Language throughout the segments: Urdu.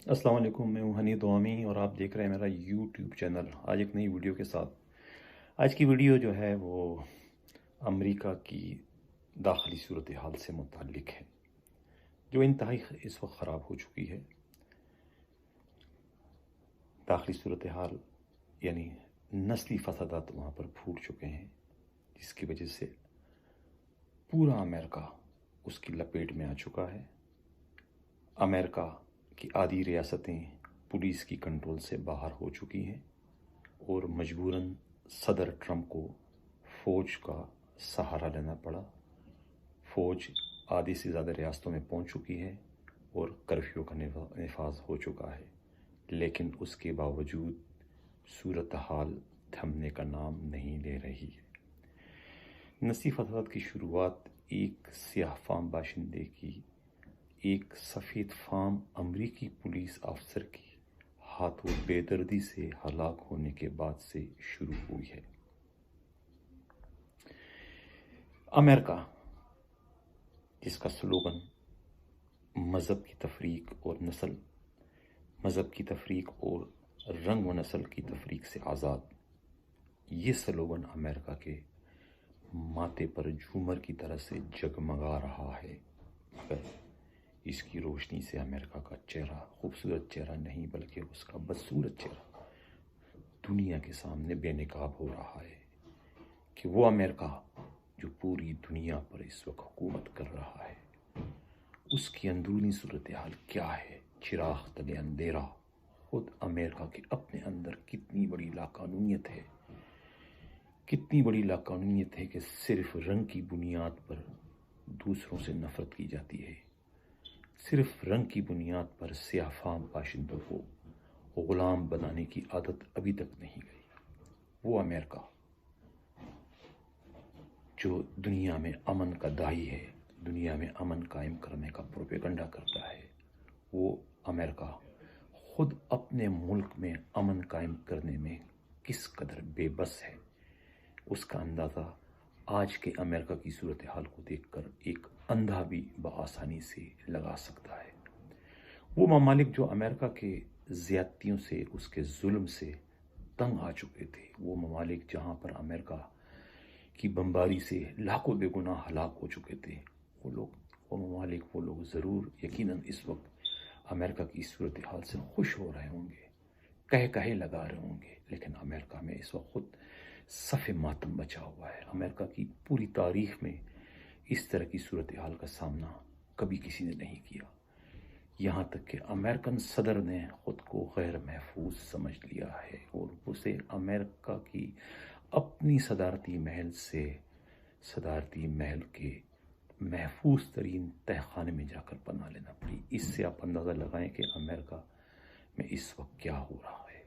السلام علیکم، میں ہوں ہنی دوامی اور آپ دیکھ رہے ہیں میرا یوٹیوب چینل آج ایک نئی ویڈیو کے ساتھ۔ آج کی ویڈیو جو ہے وہ امریکہ کی داخلی صورتحال سے متعلق ہے، جو انتہائی اس وقت خراب ہو چکی ہے۔ داخلی صورتحال یعنی نسلی فسادات وہاں پر پھوٹ چکے ہیں، جس کی وجہ سے پورا امریکہ اس کی لپیٹ میں آ چکا ہے۔ امریکہ کی آدھی ریاستیں پولیس کی کنٹرول سے باہر ہو چکی ہیں اور مجبوراً صدر ٹرمپ کو فوج کا سہارا لینا پڑا۔ فوج آدھی سے زیادہ ریاستوں میں پہنچ چکی ہے اور کرفیو کا نفاذ ہو چکا ہے، لیکن اس کے باوجود صورتحال تھمنے کا نام نہیں لے رہی ہے۔ نسلی فساد کی شروعات ایک سیاہ فام باشندے کی ایک سفید فام امریکی پولیس افسر کی ہاتھوں بے دردی سے ہلاک ہونے کے بعد سے شروع ہوئی ہے۔ امریکہ جس کا سلوگن مذہب کی تفریق اور رنگ و نسل کی تفریق سے آزاد، یہ سلوگن امریکہ کے ماتھے پر جھومر کی طرح سے جگمگا رہا ہے، مگر اس کی روشنی سے امریکہ کا چہرہ خوبصورت چہرہ نہیں بلکہ اس کا بدصورت چہرہ دنیا کے سامنے بے نقاب ہو رہا ہے کہ وہ امریکہ جو پوری دنیا پر اس وقت حکومت کر رہا ہے، اس کی اندرونی صورتحال کیا ہے۔ چراغ تلے اندھیرا، خود امریکہ کے اپنے اندر کتنی بڑی لاقانونیت ہے، کتنی بڑی لاقانونیت ہے کہ صرف رنگ کی بنیاد پر دوسروں سے نفرت کی جاتی ہے، صرف رنگ کی بنیاد پر سیاہ فام باشندوں کو غلام بنانے کی عادت ابھی تک نہیں گئی۔ وہ امریکہ جو دنیا میں امن کا داعی ہے، دنیا میں امن قائم کرنے کا پروپیگنڈا کرتا ہے، وہ امریکہ خود اپنے ملک میں امن قائم کرنے میں کس قدر بے بس ہے، اس کا اندازہ آج کے امریکہ کی صورتحال کو دیکھ کر ایک اندھا بھی بآسانی سے لگا سکتا ہے۔ وہ ممالک جو امریکہ کے زیادتیوں سے، اس کے ظلم سے تنگ آ چکے تھے، وہ ممالک جہاں پر امریکہ کی بمباری سے لاکھوں بے گناہ ہلاک ہو چکے تھے، وہ ممالک ضرور یقیناً اس وقت امریکہ کی صورتحال سے خوش ہو رہے ہوں گے، کہے لگا رہے ہوں گے، لیکن امریکہ میں اس وقت خود صف ماتم بچا ہوا ہے۔ امریکہ کی پوری تاریخ میں اس طرح کی صورتحال کا سامنا کبھی کسی نے نہیں کیا، یہاں تک کہ امریکن صدر نے خود کو غیر محفوظ سمجھ لیا ہے اور اسے امریکہ کی اپنی صدارتی محل کے محفوظ ترین تہخانے میں جا کر پناہ لینا پڑی۔ اس سے آپ اندازہ لگائیں کہ امریکہ میں اس وقت کیا ہو رہا ہے۔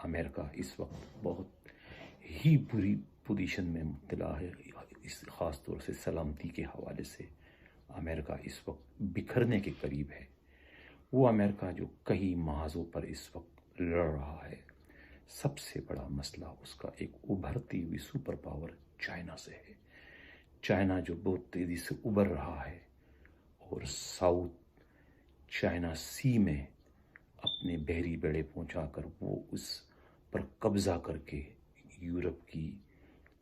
امریکہ اس وقت بہت ہی بری پوزیشن میں مبتلا ہے، خاص طور سے سلامتی کے حوالے سے امریکہ اس وقت بکھرنے کے قریب ہے۔ وہ امریکہ جو کئی محاذوں پر اس وقت لڑ رہا ہے، سب سے بڑا مسئلہ اس کا ایک ابھرتی ہوئی سپر پاور چائنا سے ہے۔ چائنا جو بہت تیزی سے ابھر رہا ہے اور ساؤتھ چائنا سی میں اپنے بحری بیڑے پہنچا کر وہ اس پر قبضہ کر کے یورپ کی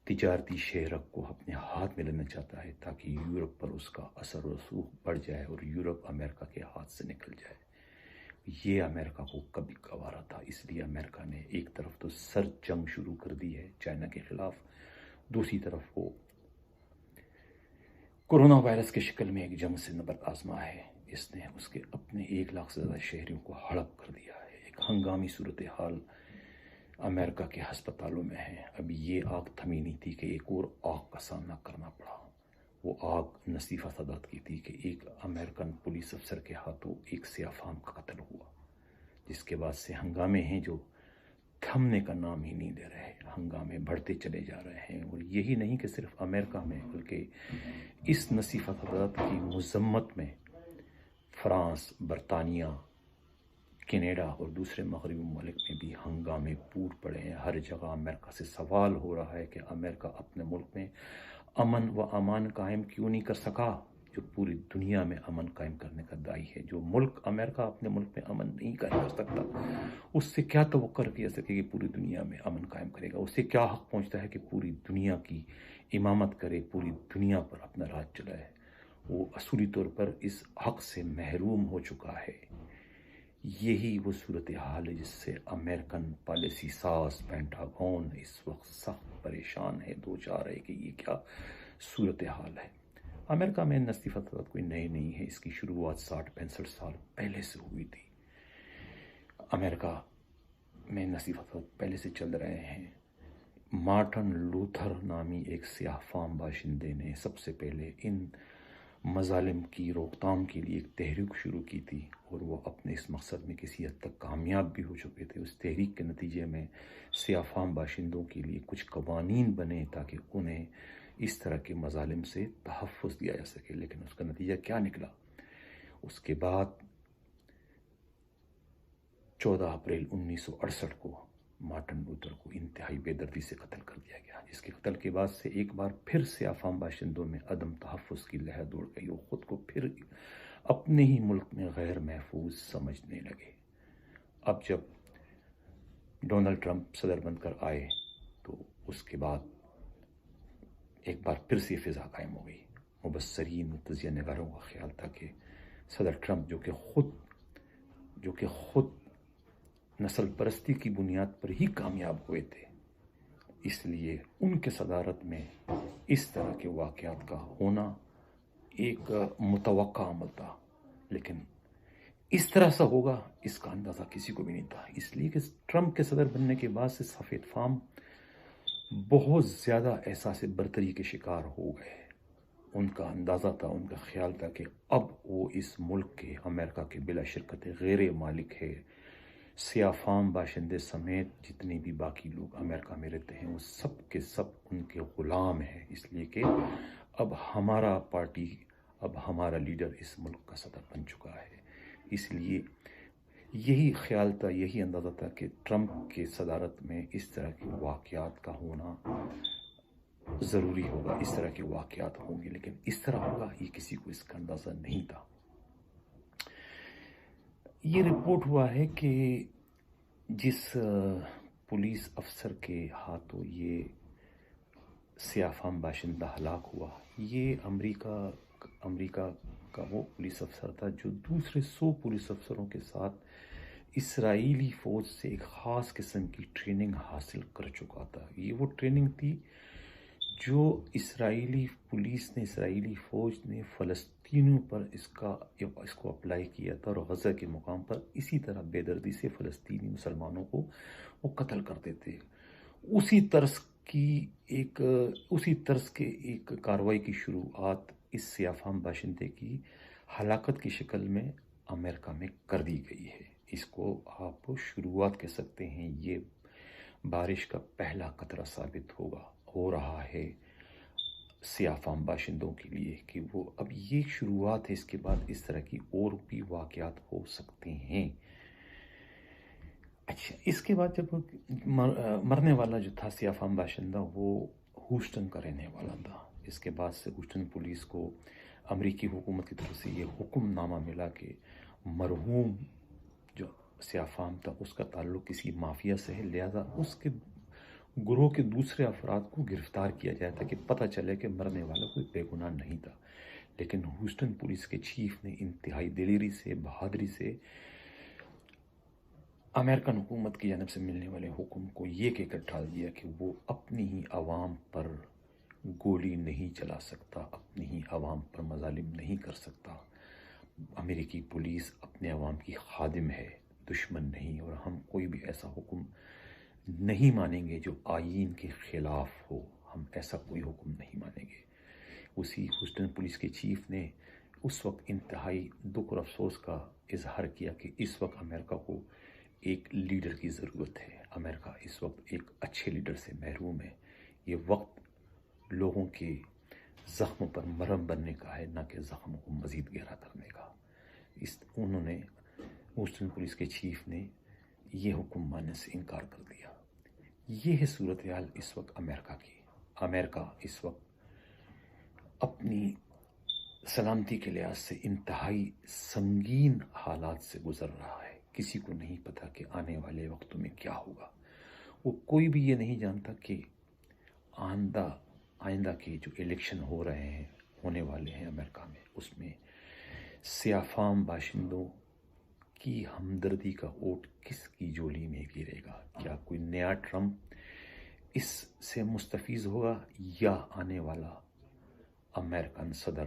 تجارتی شہرک کو اپنے ہاتھ میں لینا چاہتا ہے، تاکہ یورپ پر اس کا اثر و رسوخ بڑھ جائے اور یورپ امریکہ کے ہاتھ سے نکل جائے۔ یہ امریکہ کو کبھی گوارا تھا، اس لیے امریکہ نے ایک طرف تو سرد جنگ شروع کر دی ہے چائنا کے خلاف، دوسری طرف وہ کورونا وائرس کے شکل میں ایک جنگ سے نبرد آزما ہے۔ اس نے اس کے اپنے 1 لاکھ سے زیادہ شہریوں کو ہڑپ کر دیا ہے۔ ایک ہنگامی صورتحال امریکہ کے ہسپتالوں میں ہے۔ ابھی یہ آگ تھمی نہیں تھی کہ ایک اور آگ کا سامنا کرنا پڑا۔ وہ آگ نسلی فسادات کی تھی کہ ایک امریکن پولیس افسر کے ہاتھوں ایک سیاہ فام کا قتل ہوا، جس کے بعد سے ہنگامے ہیں جو تھمنے کا نام ہی نہیں لے رہے، ہنگامے بڑھتے چلے جا رہے ہیں۔ اور یہی نہیں کہ صرف امریکہ میں، بلکہ اس نسلی فسادات کی مذمت میں فرانس، برطانیہ، کینیڈا اور دوسرے مغربی ممالک میں بھی ہنگامے پھوٹ پڑے ہیں۔ ہر جگہ امریکہ سے سوال ہو رہا ہے کہ امریکہ اپنے ملک میں امن و امان قائم کیوں نہیں کر سکا، جو پوری دنیا میں امن قائم کرنے کا داعی ہے. جو ملک امریکہ اپنے ملک میں امن نہیں قائم کر سکتا، اس سے کیا توقع رکھی جا سکے کہ پوری دنیا میں امن قائم کرے گا؟ اس سے کیا حق پہنچتا ہے کہ پوری دنیا کی امامت کرے، پوری دنیا پر اپنا راج چلائے؟ وہ اصولی طور پر اس حق سے محروم ہو چکا ہے. یہی وہ صورتحال ہے جس سے امریکن پالیسی ساز پینٹاگون اس وقت سخت پریشان ہے، دو چار ہے کہ یہ کیا صورتحال ہے. امریکہ میں نسلی فساد کوئی نئے نہیں ہے، اس کی شروعات 60-65 سال پہلے سے ہوئی تھی. امریکہ میں نسلی فساد پہلے سے چل رہے ہیں. مارٹن لوتھر نامی ایک سیاہ فام باشندے نے سب سے پہلے ان مظالم کی روک تھام کے لیے ایک تحریک شروع کی تھی، اور وہ اپنے اس مقصد میں کسی حد تک کامیاب بھی ہو چکے تھے. اس تحریک کے نتیجے میں سیاہ فام باشندوں کے لیے کچھ قوانین بنے تاکہ انہیں اس طرح کے مظالم سے تحفظ دیا جا سکے. لیکن اس کا نتیجہ کیا نکلا؟ اس کے بعد 14 اپریل 1968 کو مارٹن لوتھر کو انتہائی بے دردی سے قتل کر دیا گیا، جس کے قتل کے بعد سے ایک بار پھر سیاہ فام باشندوں میں عدم تحفظ کی لہر دوڑ گئی. وہ خود کو پھر اپنے ہی ملک میں غیر محفوظ سمجھنے لگے. اب جب ڈونلڈ ٹرمپ صدر بن کر آئے تو اس کے بعد ایک بار پھر سے فضا قائم ہو گئی. مبصرین و تجزیہ نگاروں کا خیال تھا کہ صدر ٹرمپ جو کہ خود نسل پرستی کی بنیاد پر ہی کامیاب ہوئے تھے، اس لیے ان کے صدارت میں اس طرح کے واقعات کا ہونا ایک متوقع عمل تھا. لیکن اس طرح سے ہوگا اس کا اندازہ کسی کو بھی نہیں تھا، اس لیے کہ ٹرمپ کے صدر بننے کے بعد سے سفید فام بہت زیادہ احساس برتری کے شکار ہو گئے. ان کا اندازہ تھا، ان کا خیال تھا کہ اب وہ اس ملک کے، امریکہ کے بلا شرکت غیر مالک ہے. سیاہ فام باشندے سمیت جتنے بھی باقی لوگ امریکہ میں رہتے ہیں وہ سب کے سب ان کے غلام ہیں، اس لیے کہ اب ہمارا پارٹی، اب ہمارا لیڈر اس ملک کا صدر بن چکا ہے. اس لیے یہی خیال تھا، یہی اندازہ تھا کہ ٹرمپ کے صدارت میں اس طرح کے واقعات کا ہونا ضروری ہوگا، اس طرح کے واقعات ہوں گے. لیکن اس طرح ہوگا یہ کسی کو اس کا اندازہ نہیں تھا. یہ رپورٹ ہوا ہے کہ جس پولیس افسر کے ہاتھوں یہ سیاہ فام باشندہ ہلاک ہوا، یہ امریکہ کا وہ پولیس افسر تھا جو دوسرے 100 پولیس افسروں کے ساتھ اسرائیلی فوج سے ایک خاص قسم کی ٹریننگ حاصل کر چکا تھا. یہ وہ ٹریننگ تھی جو اسرائیلی پولیس نے، اسرائیلی فوج نے فلسطینیوں پر اس کو اپلائی کیا تھا، اور غزہ کے مقام پر اسی طرح بے دردی سے فلسطینی مسلمانوں کو وہ قتل کرتے تھے. اسی طرز کے ایک کارروائی کی شروعات اس سیاہ فام باشندے کی ہلاکت کی شکل میں امریکہ میں کر دی گئی ہے. اس کو آپ شروعات کہہ سکتے ہیں. یہ بارش کا پہلا قطرہ ثابت ہو رہا ہے سیاہ فام باشندوں کے لیے کہ وہ اب یہ شروعات ہے، اس کے بعد اس طرح کی اور بھی واقعات ہو سکتے ہیں. اچھا، اس کے بعد جب مرنے والا جو تھا سیاہ فام باشندہ وہ ہیوسٹن کا رہنے والا تھا. اس کے بعد سے ہیوسٹن پولیس کو امریکی حکومت کی طرف سے یہ حکم نامہ ملا کہ مرحوم جو سیاہ فام تھا اس کا تعلق کسی مافیا سے ہے، لہذا اس کے گروہ کے دوسرے افراد کو گرفتار کیا جائے تاکہ پتہ چلے کہ مرنے والا کوئی بے گناہ نہیں تھا. لیکن ہیوسٹن پولیس کے چیف نے انتہائی دلیری سے، بہادری سے امریکن حکومت کی جانب سے ملنے والے حکم کو یہ کہہ کر ٹال دیا کہ وہ اپنی ہی عوام پر گولی نہیں چلا سکتا، اپنی ہی عوام پر مظالم نہیں کر سکتا. امریکی پولیس اپنے عوام کی خادم ہے، دشمن نہیں، اور ہم کوئی بھی ایسا حکم نہیں مانیں گے جو آئین کے خلاف ہو. ہم ایسا کوئی حکم نہیں مانیں گے. اسی ہیوسٹن پولیس کے چیف نے اس وقت انتہائی دکھ اور افسوس کا اظہار کیا کہ اس وقت امریکہ کو ایک لیڈر کی ضرورت ہے. امریکہ اس وقت ایک اچھے لیڈر سے محروم ہے. یہ وقت لوگوں کے زخم پر مرہم بننے کا ہے، نہ کہ زخم کو مزید گہرا کرنے کا. انہوں نے، ہیوسٹن پولیس کے چیف نے یہ حکم ماننے سے انکار کر دیا. یہ ہے صورتحال اس وقت امریکہ کی. امریکہ اس وقت اپنی سلامتی کے لحاظ سے انتہائی سنگین حالات سے گزر رہا ہے. کسی کو نہیں پتا کہ آنے والے وقتوں میں کیا ہوگا. وہ کوئی بھی یہ نہیں جانتا کہ آئندہ کے جو الیکشن ہو رہے ہیں، ہونے والے ہیں امریکہ میں، اس میں سیاہ فام باشندوں کی ہمدردی کا ووٹ کس کی جولی میں گرے گا. کیا کوئی نیا ٹرمپ اس سے مستفیض ہوگا یا آنے والا امریکن صدر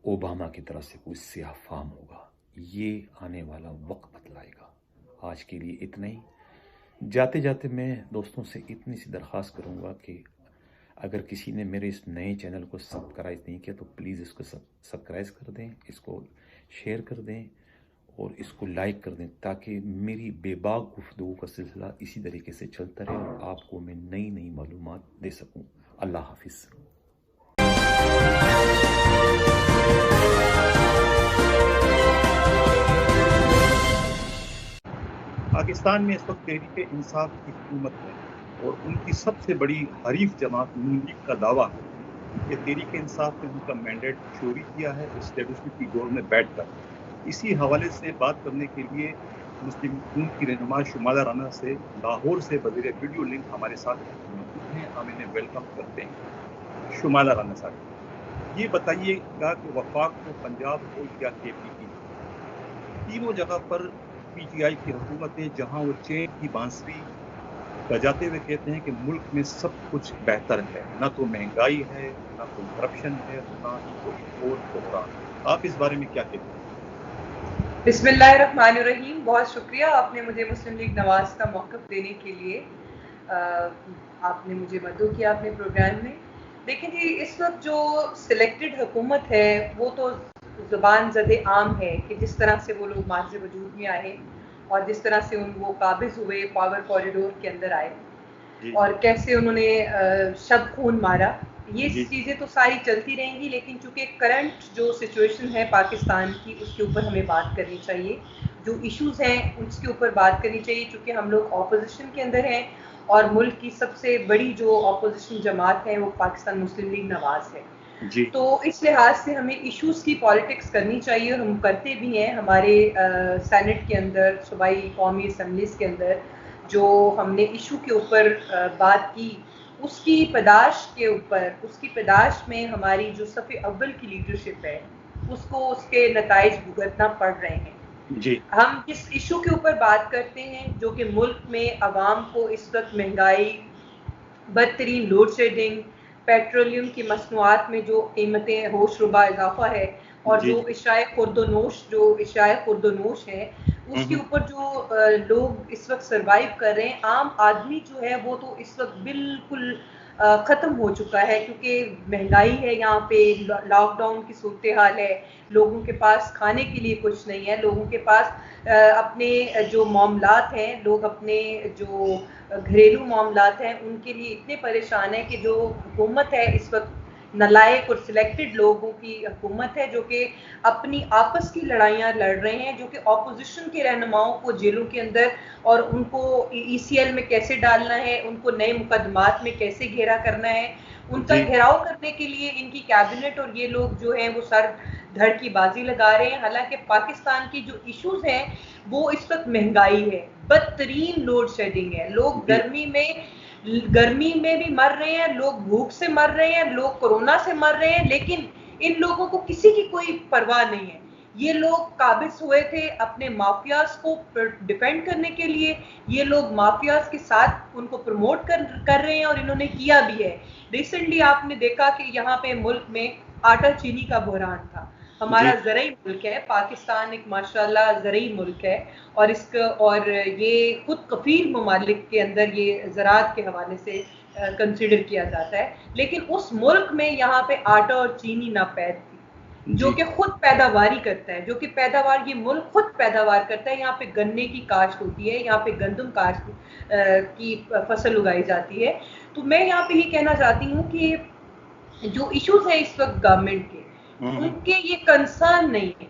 اوباما کی طرف سے کوئی سیاہ فام ہوگا. یہ آنے والا وقت بتلائے گا. آج کے لیے اتنا ہی. جاتے جاتے میں دوستوں سے اتنی سی درخواست کروں گا کہ اگر کسی نے میرے اس نئے چینل کو سبسکرائب نہیں کیا تو پلیز اس کو سبسکرائب کر دیں، اس کو شیئر کر دیں اور اس کو لائک کر دیں، تاکہ میری بے باک گفتگو کا سلسلہ اسی طریقے سے چلتا رہے اور آپ کو میں نئی معلومات دے سکوں. اللہ حافظ. پاکستان میں اس وقت تحریک انصاف کی حکومت ہے اور ان کی سب سے بڑی حریف جماعت نون لیگ کا دعویٰ ہے کہ تحریک انصاف نے ان کا مینڈیٹ چوری کیا ہے اسٹیبلشمنٹ کی گور میں بیٹھ کر. اسی حوالے سے بات کرنے کے لیے مسلم خون کی رہنما شمالہ رانا سے لاہور سے بذریعہ ویڈیو لنک ہمارے ساتھ موجود ہیں. ہم انہیں ویلکم کرتے ہیں. شمالہ رانا صاحب، یہ بتائیے گا کہ وفاق کو، پنجاب کو یا کے پی کی، تینوں جگہ پر پی ٹی آئی کی حکومتیں جہاں وہ چین کی بانسری بجاتے ہوئے کہتے ہیں کہ ملک میں سب کچھ بہتر ہے، نہ تو مہنگائی ہے، نہ کوئی کرپشن ہے، نہ ہی کوئی اور بحران. آپ اس بارے میں کیا کہتے ہیں؟ بسم اللہ الرحمن الرحیم. بہت شکریہ آپ نے مجھے مسلم لیگ نواز کا موقف دینے کے لیے. آپ نے مجھے مدعو کیا اپنے پروگرام میں. لیکن جی اس وقت جو سلیکٹڈ حکومت ہے وہ تو زبان زد عام ہے کہ جس طرح سے وہ لوگ مارز وجود میں آئے اور جس طرح سے وہ قابض ہوئے پاور کوریڈور کے اندر آئے اور کیسے انہوں نے شب خون مارا، یہ چیزیں تو ساری چلتی رہیں گی. لیکن چونکہ کرنٹ جو سچویشن ہے پاکستان کی، اس کے اوپر ہمیں بات کرنی چاہیے. جو ایشوز ہیں اس کے اوپر بات کرنی چاہیے، چونکہ ہم لوگ اپوزیشن کے اندر ہیں اور ملک کی سب سے بڑی جو اپوزیشن جماعت ہے وہ پاکستان مسلم لیگ نواز ہے. تو اس لحاظ سے ہمیں ایشوز کی پالیٹکس کرنی چاہیے اور ہم کرتے بھی ہیں. ہمارے سینٹ کے اندر، صوبائی قومی اسمبلیز کے اندر جو ہم نے ایشو کے اوپر بات کی، اس کی پداش کے اوپر، اس کی پداش میں ہماری جو صف اول کی لیڈرشپ ہے اس کو اس کے نتائج بھگتنا پڑ رہے ہیں. ہم جس ایشو کے اوپر بات کرتے ہیں جو کہ ملک میں عوام کو اس وقت مہنگائی، بدترین لوڈ شیڈنگ، پیٹرولیم کی مصنوعات میں جو قیمتیں ہوش ربا اضافہ ہے اور جو اشیاء خورد و نوش ہے اس کے اوپر جو لوگ اس وقت سروائیو کر رہے ہیں، عام آدمی جو ہے وہ تو اس وقت بالکل ختم ہو چکا ہے. کیونکہ مہنگائی ہے، یہاں پہ لاک ڈاؤن کی صورتحال ہے، لوگوں کے پاس کھانے کے لیے کچھ نہیں ہے، لوگوں کے پاس اپنے جو معاملات ہیں، لوگ اپنے جو گھریلو معاملات ہیں ان کے لیے اتنے پریشان ہیں کہ جو حکومت ہے اس وقت نالائق اور سلیکٹڈ لوگوں کی حکومت ہے جو کہ اپنی آپس کی لڑائیاں لڑ رہے ہیں، جو کہ اپوزیشن کے رہنماؤں کو جیلوں کے اندر اور ان کو ای سی ایل میں کیسے ڈالنا ہے، ان کو نئے مقدمات میں کیسے گھیرا کرنا ہے، ان کا گھیراؤ کرنے کے لیے ان کی کیبنٹ اور یہ لوگ جو ہیں وہ سر دھڑ کی بازی لگا رہے ہیں. حالانکہ پاکستان کی جو ایشوز ہیں وہ اس وقت مہنگائی ہے، بدترین لوڈ شیڈنگ ہے، لوگ گرمی میں بھی مر رہے ہیں، لوگ بھوک سے مر رہے ہیں، لوگ کورونا سے مر رہے ہیں، لیکن ان لوگوں کو کسی کی کوئی پرواہ نہیں ہے. یہ لوگ قابض ہوئے تھے اپنے مافیاز کو ڈیفینڈ کرنے کے لیے، یہ لوگ مافیاز کے ساتھ ان کو پروموٹ کر رہے ہیں اور انہوں نے کیا بھی ہے. ریسنٹلی آپ نے دیکھا کہ یہاں پہ ملک میں آٹا چینی کا بحران تھا. ہمارا زرعی ملک ہے پاکستان، ایک ماشاءاللہ زرعی ملک ہے اور یہ خود کفیل ممالک کے اندر یہ زراعت کے حوالے سے کنسیڈر کیا جاتا ہے. لیکن اس ملک میں یہاں پہ آٹا اور چینی ناپید تھی جو کہ خود پیداواری کرتا ہے، جو کہ پیداوار یہ ملک خود پیداوار کرتا ہے. یہاں پہ گنے کی کاشت ہوتی ہے، یہاں پہ گندم کاشت کی فصل اگائی جاتی ہے. تو میں یہاں پہ یہ کہنا چاہتی ہوں کہ جو ایشوز ہیں اس وقت گورنمنٹ کے، ان کے یہ کنسرن نہیں ہے.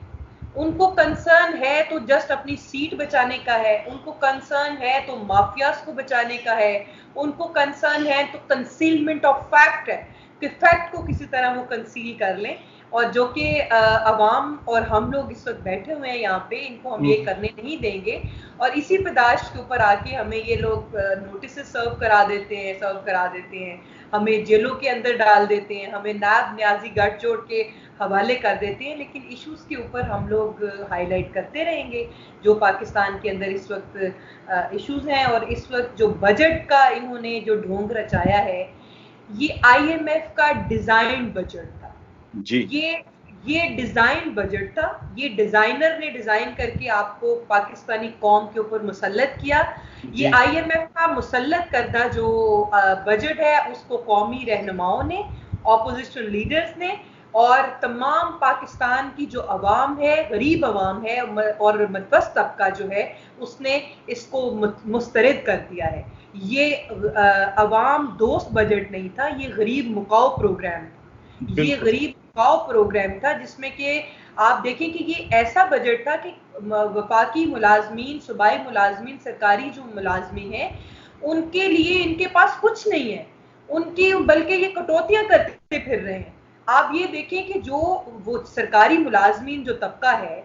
ان کو کنسرن ہے تو جسٹ اپنی سیٹ بچانے کا ہے، ان کو کنسرن ہے تو مافیاز کو بچانے کا ہے، ان کو کنسرن ہے تو کنسیلمنٹ آف فیکٹ ہے. فیکٹ کو کسی طرح وہ کنسیل کر لیں، اور جو کہ عوام اور ہم لوگ اس وقت بیٹھے ہوئے ہیں یہاں پہ، ان کو ہم یہ کرنے نہیں دیں گے. اور اسی پداش کے اوپر آ کے ہمیں یہ لوگ نوٹسز سرو کرا دیتے ہیں، ہمیں جیلوں کے اندر ڈال دیتے ہیں، ہمیں نائب نیازی گٹھ جوڑ کے حوالے کر دیتے ہیں. لیکن ایشوز کے اوپر ہم لوگ ہائی لائٹ کرتے رہیں گے جو پاکستان کے اندر اس وقت ایشوز ہیں. اور اس وقت جو بجٹ کا انہوں نے جو ڈھونگ رچایا ہے، یہ آئی ایم ایف کا ڈیزائن بجٹ تھا. جی یہ ڈیزائن بجٹ تھا، یہ ڈیزائنر نے ڈیزائن کر کے آپ کو پاکستانی قوم کے اوپر مسلط کیا. یہ آئی ایم ایف کا مسلط کردہ جو بجٹ ہے، اس کو قومی رہنماؤں نے، اپوزیشن لیڈرز نے اور تمام پاکستان کی جو عوام ہے، غریب عوام ہے اور متوسط طبقہ جو ہے، اس نے اس کو مسترد کر دیا ہے. یہ عوام دوست بجٹ نہیں تھا، یہ غریب مکاؤ پروگرام تھا. یہ غریب مکاؤ پروگرام تھا جس میں کہ آپ دیکھیں کہ یہ ایسا بجٹ تھا کہ وفاقی ملازمین، صوبائی ملازمین، سرکاری جو ملازمین ہیں، ان کے لیے ان کے پاس کچھ نہیں ہے، ان کی بلکہ یہ کٹوتیاں کرتے پھر رہے ہیں. آپ یہ دیکھیں کہ جو وہ سرکاری ملازمین جو طبقہ ہے،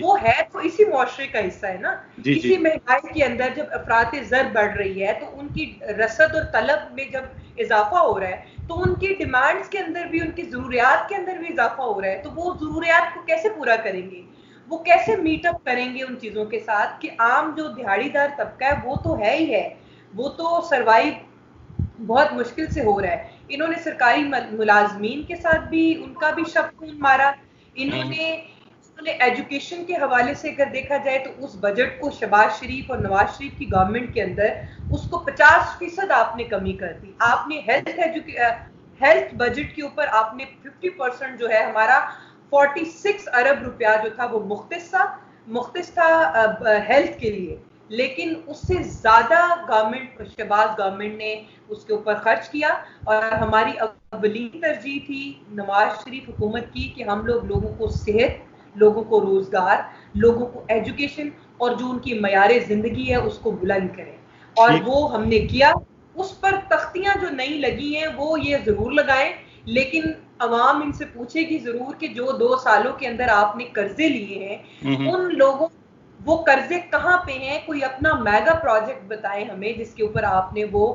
وہ ہے تو اسی معاشرے کا حصہ ہے نا. اسی مہنگائی کے اندر جب افراط زر بڑھ رہی ہے تو ان کی رسد اور طلب میں جب اضافہ ہو رہا ہے تو ان کی ڈیمانڈز کے اندر بھی، ان کی ضروریات کے اندر بھی اضافہ ہو رہا ہے. تو وہ ضروریات کو کیسے پورا کریں گے؟ وہ کیسے میٹ اپ کریں گے ان چیزوں کے ساتھ کہ عام جو دیہڑی دار طبقہ ہے وہ تو ہے ہی ہے، وہ تو سروائیو بہت مشکل سے ہو رہا ہے. انہوں نے سرکاری ملازمین کے ساتھ بھی ان کا بھی شب خون مارا. انہوں نے ایجوکیشن کے حوالے سے اگر دیکھا جائے تو اس بجٹ کو شہباز شریف اور نواز شریف کی گورنمنٹ کے اندر اس کو 50% آپ نے کمی کر دی. آپ نے ہیلتھ بجٹ کے اوپر آپ نے 50% جو ہے ہمارا 46 ارب روپیہ جو تھا وہ مختص تھا ہیلتھ کے لیے. لیکن اس سے زیادہ شہباز گورنمنٹ نے اس کے اوپر خرچ کیا. اور ہماری اولین ترجیح تھی نواز شریف حکومت کی کہ ہم لوگوں کو صحت، لوگوں کو روزگار، لوگوں کو ایجوکیشن اور جو ان کی معیار زندگی ہے اس کو بلند کریں. اور وہ ہم نے کیا. اس پر تختیاں جو نہیں لگی ہیں وہ یہ ضرور لگائیں، لیکن عوام ان سے پوچھے گی ضرور کہ جو 2 سالوں کے اندر آپ نے قرضے لیے ہیں، ان لوگوں وہ قرضے کہاں پہ ہیں؟ کوئی اپنا میگا پروجیکٹ بتائیں ہمیں جس کے اوپر آپ نے وہ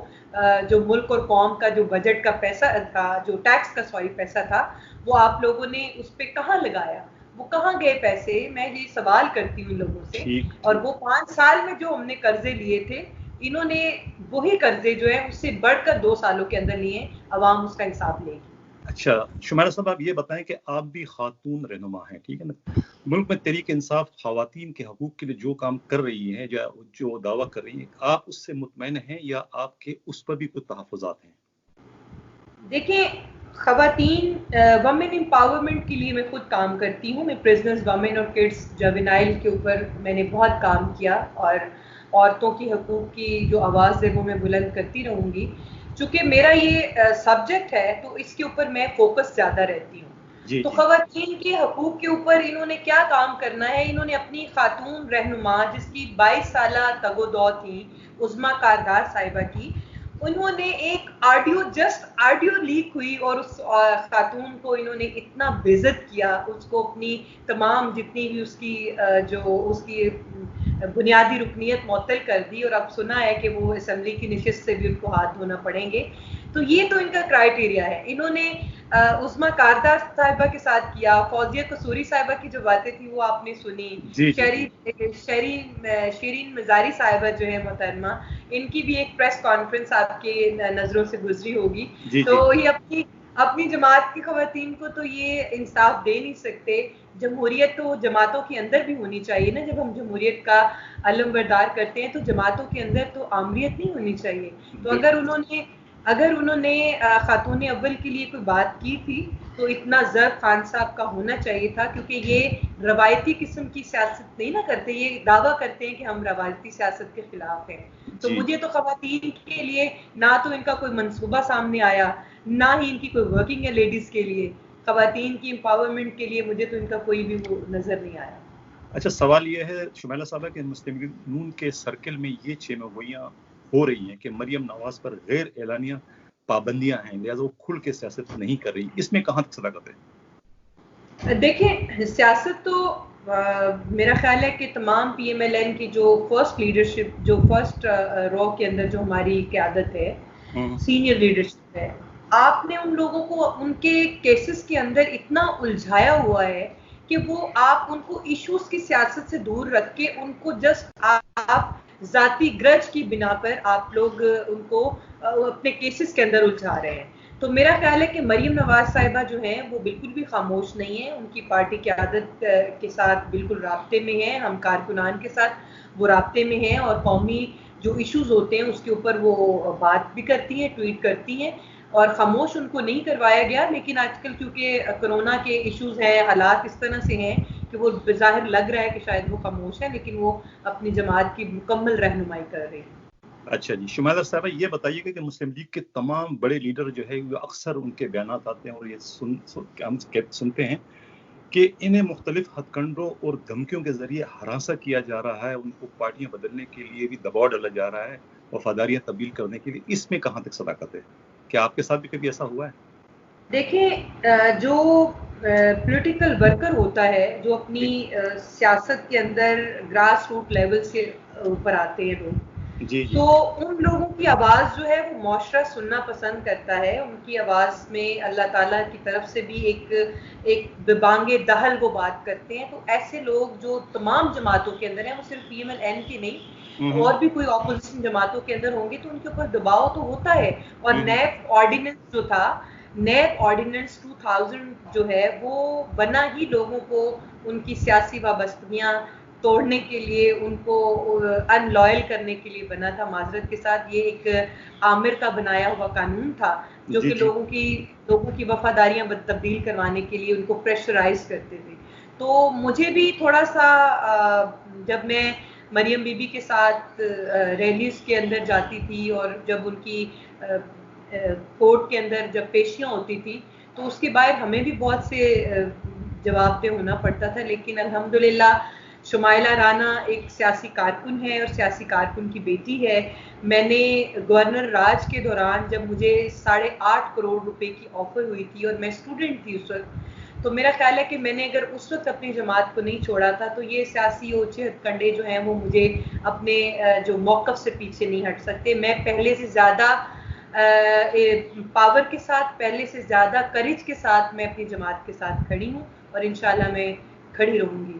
جو ملک اور قوم کا جو بجٹ کا پیسہ تھا، جو ٹیکس کا پیسہ تھا، وہ آپ لوگوں نے اس پہ کہاں لگایا؟ وہ کہاں گئے پیسے؟ میں یہ سوال کرتی ہوں ان لوگوں سے. اور وہ 5 سال میں جو ہم نے قرضے لیے تھے، انہوں نے وہی قرضے جو ہیں اس سے بڑھ کر 2 سالوں کے اندر لیے. عوام اس کا حساب لے گی. اچھا شمیلہ صاحب، آپ یہ بتائیں کہ آپ بھی خاتون رہنما ہیں، ٹھیک ہے نا؟ ملک میں تحریک انصاف خواتین کے حقوق کے لیے جو کام کر رہی ہیں، جو دعویٰ کر رہی ہیں، آپ اس سے مطمئن ہیں یا آپ کے اس پر بھی کچھ تحفظات ہیں؟ دیکھیں، خواتین ویمن امپاورمنٹ کے لیے میں خود کام کرتی ہوں. میں پریزنرز ویمن اور کڈس جوینائل کے اوپر میں نے بہت کام کیا، اور عورتوں کی حقوق کی جو آواز ہے وہ میں بلند کرتی رہوں گی. چونکہ میرا یہ سبجیکٹ ہے تو اس کے اوپر میں فوکس زیادہ رہتی ہوں. تو خواتین کے حقوق کے اوپر انہوں نے کیا کام کرنا ہے؟ انہوں نے اپنی خاتون رہنما جس کی 22 سالہ تگ و دو تھی، عظمیٰ کاردار صاحبہ کی، انہوں نے ایک آڈیو لیک ہوئی اور اس خاتون کو انہوں نے اتنا بےعزت کیا، اس کو اپنی تمام جتنی بھی اس کی بنیادی رکنیت معطل کر دی. اور اب سنا ہے کہ وہ اسمبلی کی نشست سے بھی ان کو ہاتھ دھونا پڑیں گے. تو یہ تو ان کا کرائیٹیریا ہے. انہوں نے عظمیٰ کاردار صاحبہ کے ساتھ کیا. فوزیہ قصوری صاحبہ کی جو باتیں تھیں وہ آپ نے سنی. شیرین مزاری صاحبہ جو ہے محترمہ، ان کی بھی ایک پریس کانفرنس آپ کے نظروں سے گزری ہوگی. تو یہ اپنی جماعت کی خواتین کو تو یہ انصاف دے نہیں سکتے. جمہوریت تو جماعتوں کے اندر بھی ہونی چاہیے نا. جب ہم جمہوریت کا علم بردار کرتے ہیں تو جماعتوں کے اندر تو آمریت نہیں ہونی چاہیے. تو اگر انہوں نے خاتون اول کے لیے کوئی بات کی تھی تو اتنا ضرب خان صاحب کا ہونا چاہیے تھا، کیونکہ یہ روایتی قسم کی سیاست نہیں نہ کرتے. یہ دعویٰ کرتے ہیں کہ ہم روایتی سیاست کے خلاف ہیں. تو مجھے تو خواتین کے لیے نہ تو ان کا کوئی منصوبہ سامنے آیا، نہ ہی ان کی کوئی ورکنگ ہے لیڈیز کے لیے. خواتین کی امپاورمنٹ کے لیے مجھے تو ان کا کوئی بھی وہ نظر نہیں آیا. اچھا، سوال یہ ہے شمیلہ صاحبہ کہ مسلم لیگ نون کے سرکل میں یہ 6 مویاں ہو رہی ہیں کہ مریم نواز پر غیر اعلانیہ پابندیاں ہیں، لہٰذا وہ کھل کے سیاست نہیں کر رہی، اس میں کہاں تک صداقت ہے؟ دیکھیں سیاست تو میرا خیال ہے کہ تمام پی ایم ایل این کی جو فرسٹ لیڈرشپ، جو فرسٹ رو کے اندر جو ہماری قیادت ہے، سینئر لیڈرشپ ہے، آپ نے ان لوگوں کو ان کے کیسز کے اندر اتنا الجھایا ہوا ہے کہ وہ آپ ان کو ایشوز کی سیاست سے دور رکھ کے ان کو جسٹ آپ ذاتی گرج کی بنا پر آپ لوگ ان کو اپنے کیسز کے اندر الجھا رہے ہیں. تو میرا خیال ہے کہ مریم نواز صاحبہ جو ہیں وہ بالکل بھی خاموش نہیں ہیں، ان کی پارٹی قیادت کے ساتھ بالکل رابطے میں ہیں، ہم کارکنان کے ساتھ وہ رابطے میں ہیں، اور قومی جو ایشوز ہوتے ہیں اس کے اوپر وہ بات بھی کرتی ہیں، ٹویٹ کرتی ہیں، اور خاموش ان کو نہیں کروایا گیا. لیکن آج کل کیونکہ کرونا کے ایشوز ہیں، حالات اس طرح سے ہیں کہ وہ بظاہر لگ رہا ہے کہ شاید وہ خاموش ہے، لیکن وہ اپنی جماعت کی مکمل رہنمائی کر رہے ہیں. اچھا جی، شمائلہ صاحبہ یہ بتائیے گا کہ مسلم لیگ کے تمام بڑے لیڈر جو ہے وہ اکثر ان کے بیانات آتے ہیں اور یہ ہم سنتے ہیں کہ انہیں مختلف ہتھ کنڈوں اور دھمکیوں کے ذریعے ہراساں کیا جا رہا ہے، ان کو پارٹیاں بدلنے کے لیے بھی دباؤ ڈالا جا رہا ہے، وفاداریاں تبدیل کرنے کے لیے. اس میں کہاں تک صداقت ہے؟ کیا آپ کے ساتھ بھی کبھی ایسا ہوا ہے؟ دیکھیں جو پولیٹیکل ورکر ہوتا ہے، جو اپنی سیاست کے اندر گراس روٹ لیول سے اوپر آتے ہیں لوگ، جی جی تو ان لوگوں کی آواز جو ہے وہ معاشرہ سننا پسند کرتا ہے. ان کی آواز میں اللہ تعالیٰ کی طرف سے بھی ایک ببانگ دہل وہ بات کرتے ہیں. تو ایسے لوگ جو تمام جماعتوں کے اندر ہیں، وہ صرف پی ایم ایل این کی نہیں، اور بھی کوئی اپوزیشن جماعتوں کے اندر ہوں گے، تو ان کے اوپر دباؤ تو ہوتا ہے. اور نیب آرڈیننس جو تھا، نیب آرڈیننس 2000 جو ہے وہ بنا ہی لوگوں کو ان کی سیاسی وابستگیاں توڑنے کے لیے، ان کو ان لائل کرنے کے لیے بنا تھا. معذرت کے ساتھ یہ ایک عامر کا بنایا ہوا قانون تھا جو کہ لوگوں کی وفاداریاں تبدیل کروانے کے لیے ان کو پریشرائز کرتے تھے. تو مجھے بھی تھوڑا سا جب میں مریم بی بی کے ساتھ ریلیز کے اندر جاتی تھی اور جب ان کی کورٹ کے اندر جب پیشیاں ہوتی تھی، تو اس کے بعد ہمیں بھی بہت سے جواب دہ ہونا پڑتا تھا. لیکن الحمدللہ شمائلہ رانا ایک سیاسی کارکن ہے اور سیاسی کارکن کی بیٹی ہے. میں نے گورنر راج کے دوران جب مجھے 8.5 کروڑ روپے کی آفر ہوئی تھی اور میں اسٹوڈنٹ تھی اس وقت، تو میرا خیال ہے کہ میں نے اگر اس وقت اپنی جماعت کو نہیں چھوڑا تھا تو یہ سیاسی اوچے ہتھ کنڈے جو ہیں وہ مجھے اپنے جو موقف سے پیچھے نہیں ہٹ سکتے. میں پہلے سے زیادہ پاور کے ساتھ، پہلے سے زیادہ کریج کے ساتھ میں اپنی جماعت کے ساتھ کھڑی ہوں اور انشاءاللہ میں کھڑی رہوں گی.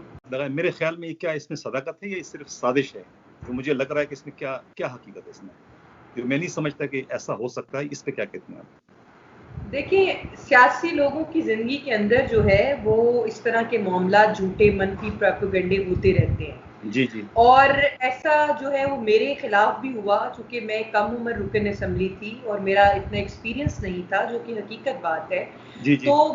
میرے خیال میں کیا اس میں صداقت ہے یا صرف سازش ہے؟ جو مجھے لگ رہا ہے کہ اس میں کیا حقیقت ہے اس میں، جو میں نہیں سمجھتا کہ ایسا ہو سکتا ہے. اس پہ کیا کہتے ہیں آپ؟ دیکھیں سیاسی لوگوں کی زندگی کے اندر جو ہے وہ اس طرح کے معاملات جھوٹے منفی پروپیگنڈے ہوتے رہتے ہیں. جی جی. اور ایسا جو ہے وہ میرے خلاف بھی ہوا، چونکہ میں کم عمر رکن اسمبلی تھی اور میرا اتنا ایکسپیرینس نہیں تھا، جو کہ حقیقت بات ہے. جی جی. تو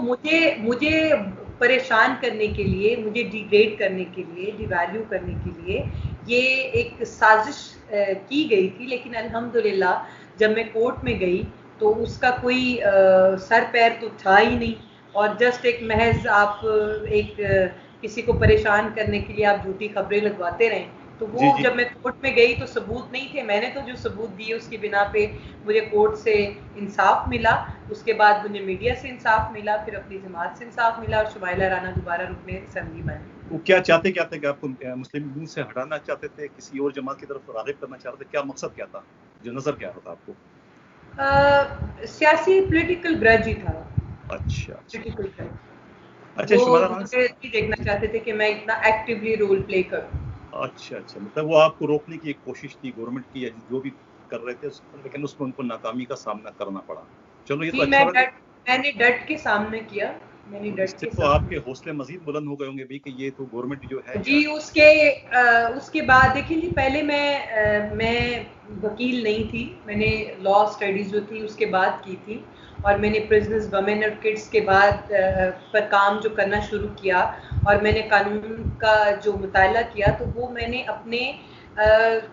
مجھے پریشان کرنے کے لیے، مجھے ڈیگریڈ کرنے کے لیے، ڈی ویلیو کرنے کے لیے یہ ایک سازش کی گئی تھی. لیکن الحمدللہ جب میں کورٹ میں گئی تو اس کا کوئی سر پیر تو تھا ہی نہیں، اور جسٹ ایک محض آپ ایک کسی کو پریشان کرنے کے لیے آپ جھوٹی خبریں لگواتے رہیں. تو وہ جب میں کورٹ میں گئی تو ثبوت نہیں تھے. میں نے تو جو ثبوت دیے اس کی بنا پہ مجھے کورٹ سے انصاف ملا، اس کے بعد مجھے میڈیا سے انصاف ملا، پھر اپنی جماعت سے انصاف ملا، اور شمائلہ رانا دوبارہ رکن اسمبلی بنی. وہ کیا چاہتے کہ آپ کو مسلم لیگ سے ہٹانا چاہتے تھے، کسی اور جماعت کی طرف راغب کرنا چاہتے تھے؟ کیا مقصد کیا تھا، جو نظر کیا رہا تھا آپ کو؟ سیاسی پولیٹیکل گرج ہی تھا. اچھا پولیٹیکل گرج. اچھا. وہ شمائلہ مجھے نہیں دیکھنا چاہتے تھے کہ میں اتنا ایکٹیولی رول پلے کروں. اچھا، مطلب وہ آپ کو روکنے کی ایک کوشش تھی گورنمنٹ کی، یا جو بھی کر رہے تھے، لیکن اس میں ان کو ناکامی کا سامنا کرنا پڑا. چلو یہ تو اچھا لگا. میں نے ڈٹ کے سامنے کیا. اس سے تو آپ کے حوصلے مزید بلند ہو گئے ہوں گے بھی کہ یہ تو گورنمنٹ جو ہے. جی اس کے بعد دیکھیں جی، پہلے میں وکیل نہیں تھی. میں نے لا اسٹڈیز جو تھی اس کے بعد کی تھی، اور میں نے پرزنرز ویمن اور کڈس کے بعد پر کام جو کرنا شروع کیا، اور میں نے قانون کا جو مطالعہ کیا، تو وہ میں نے اپنے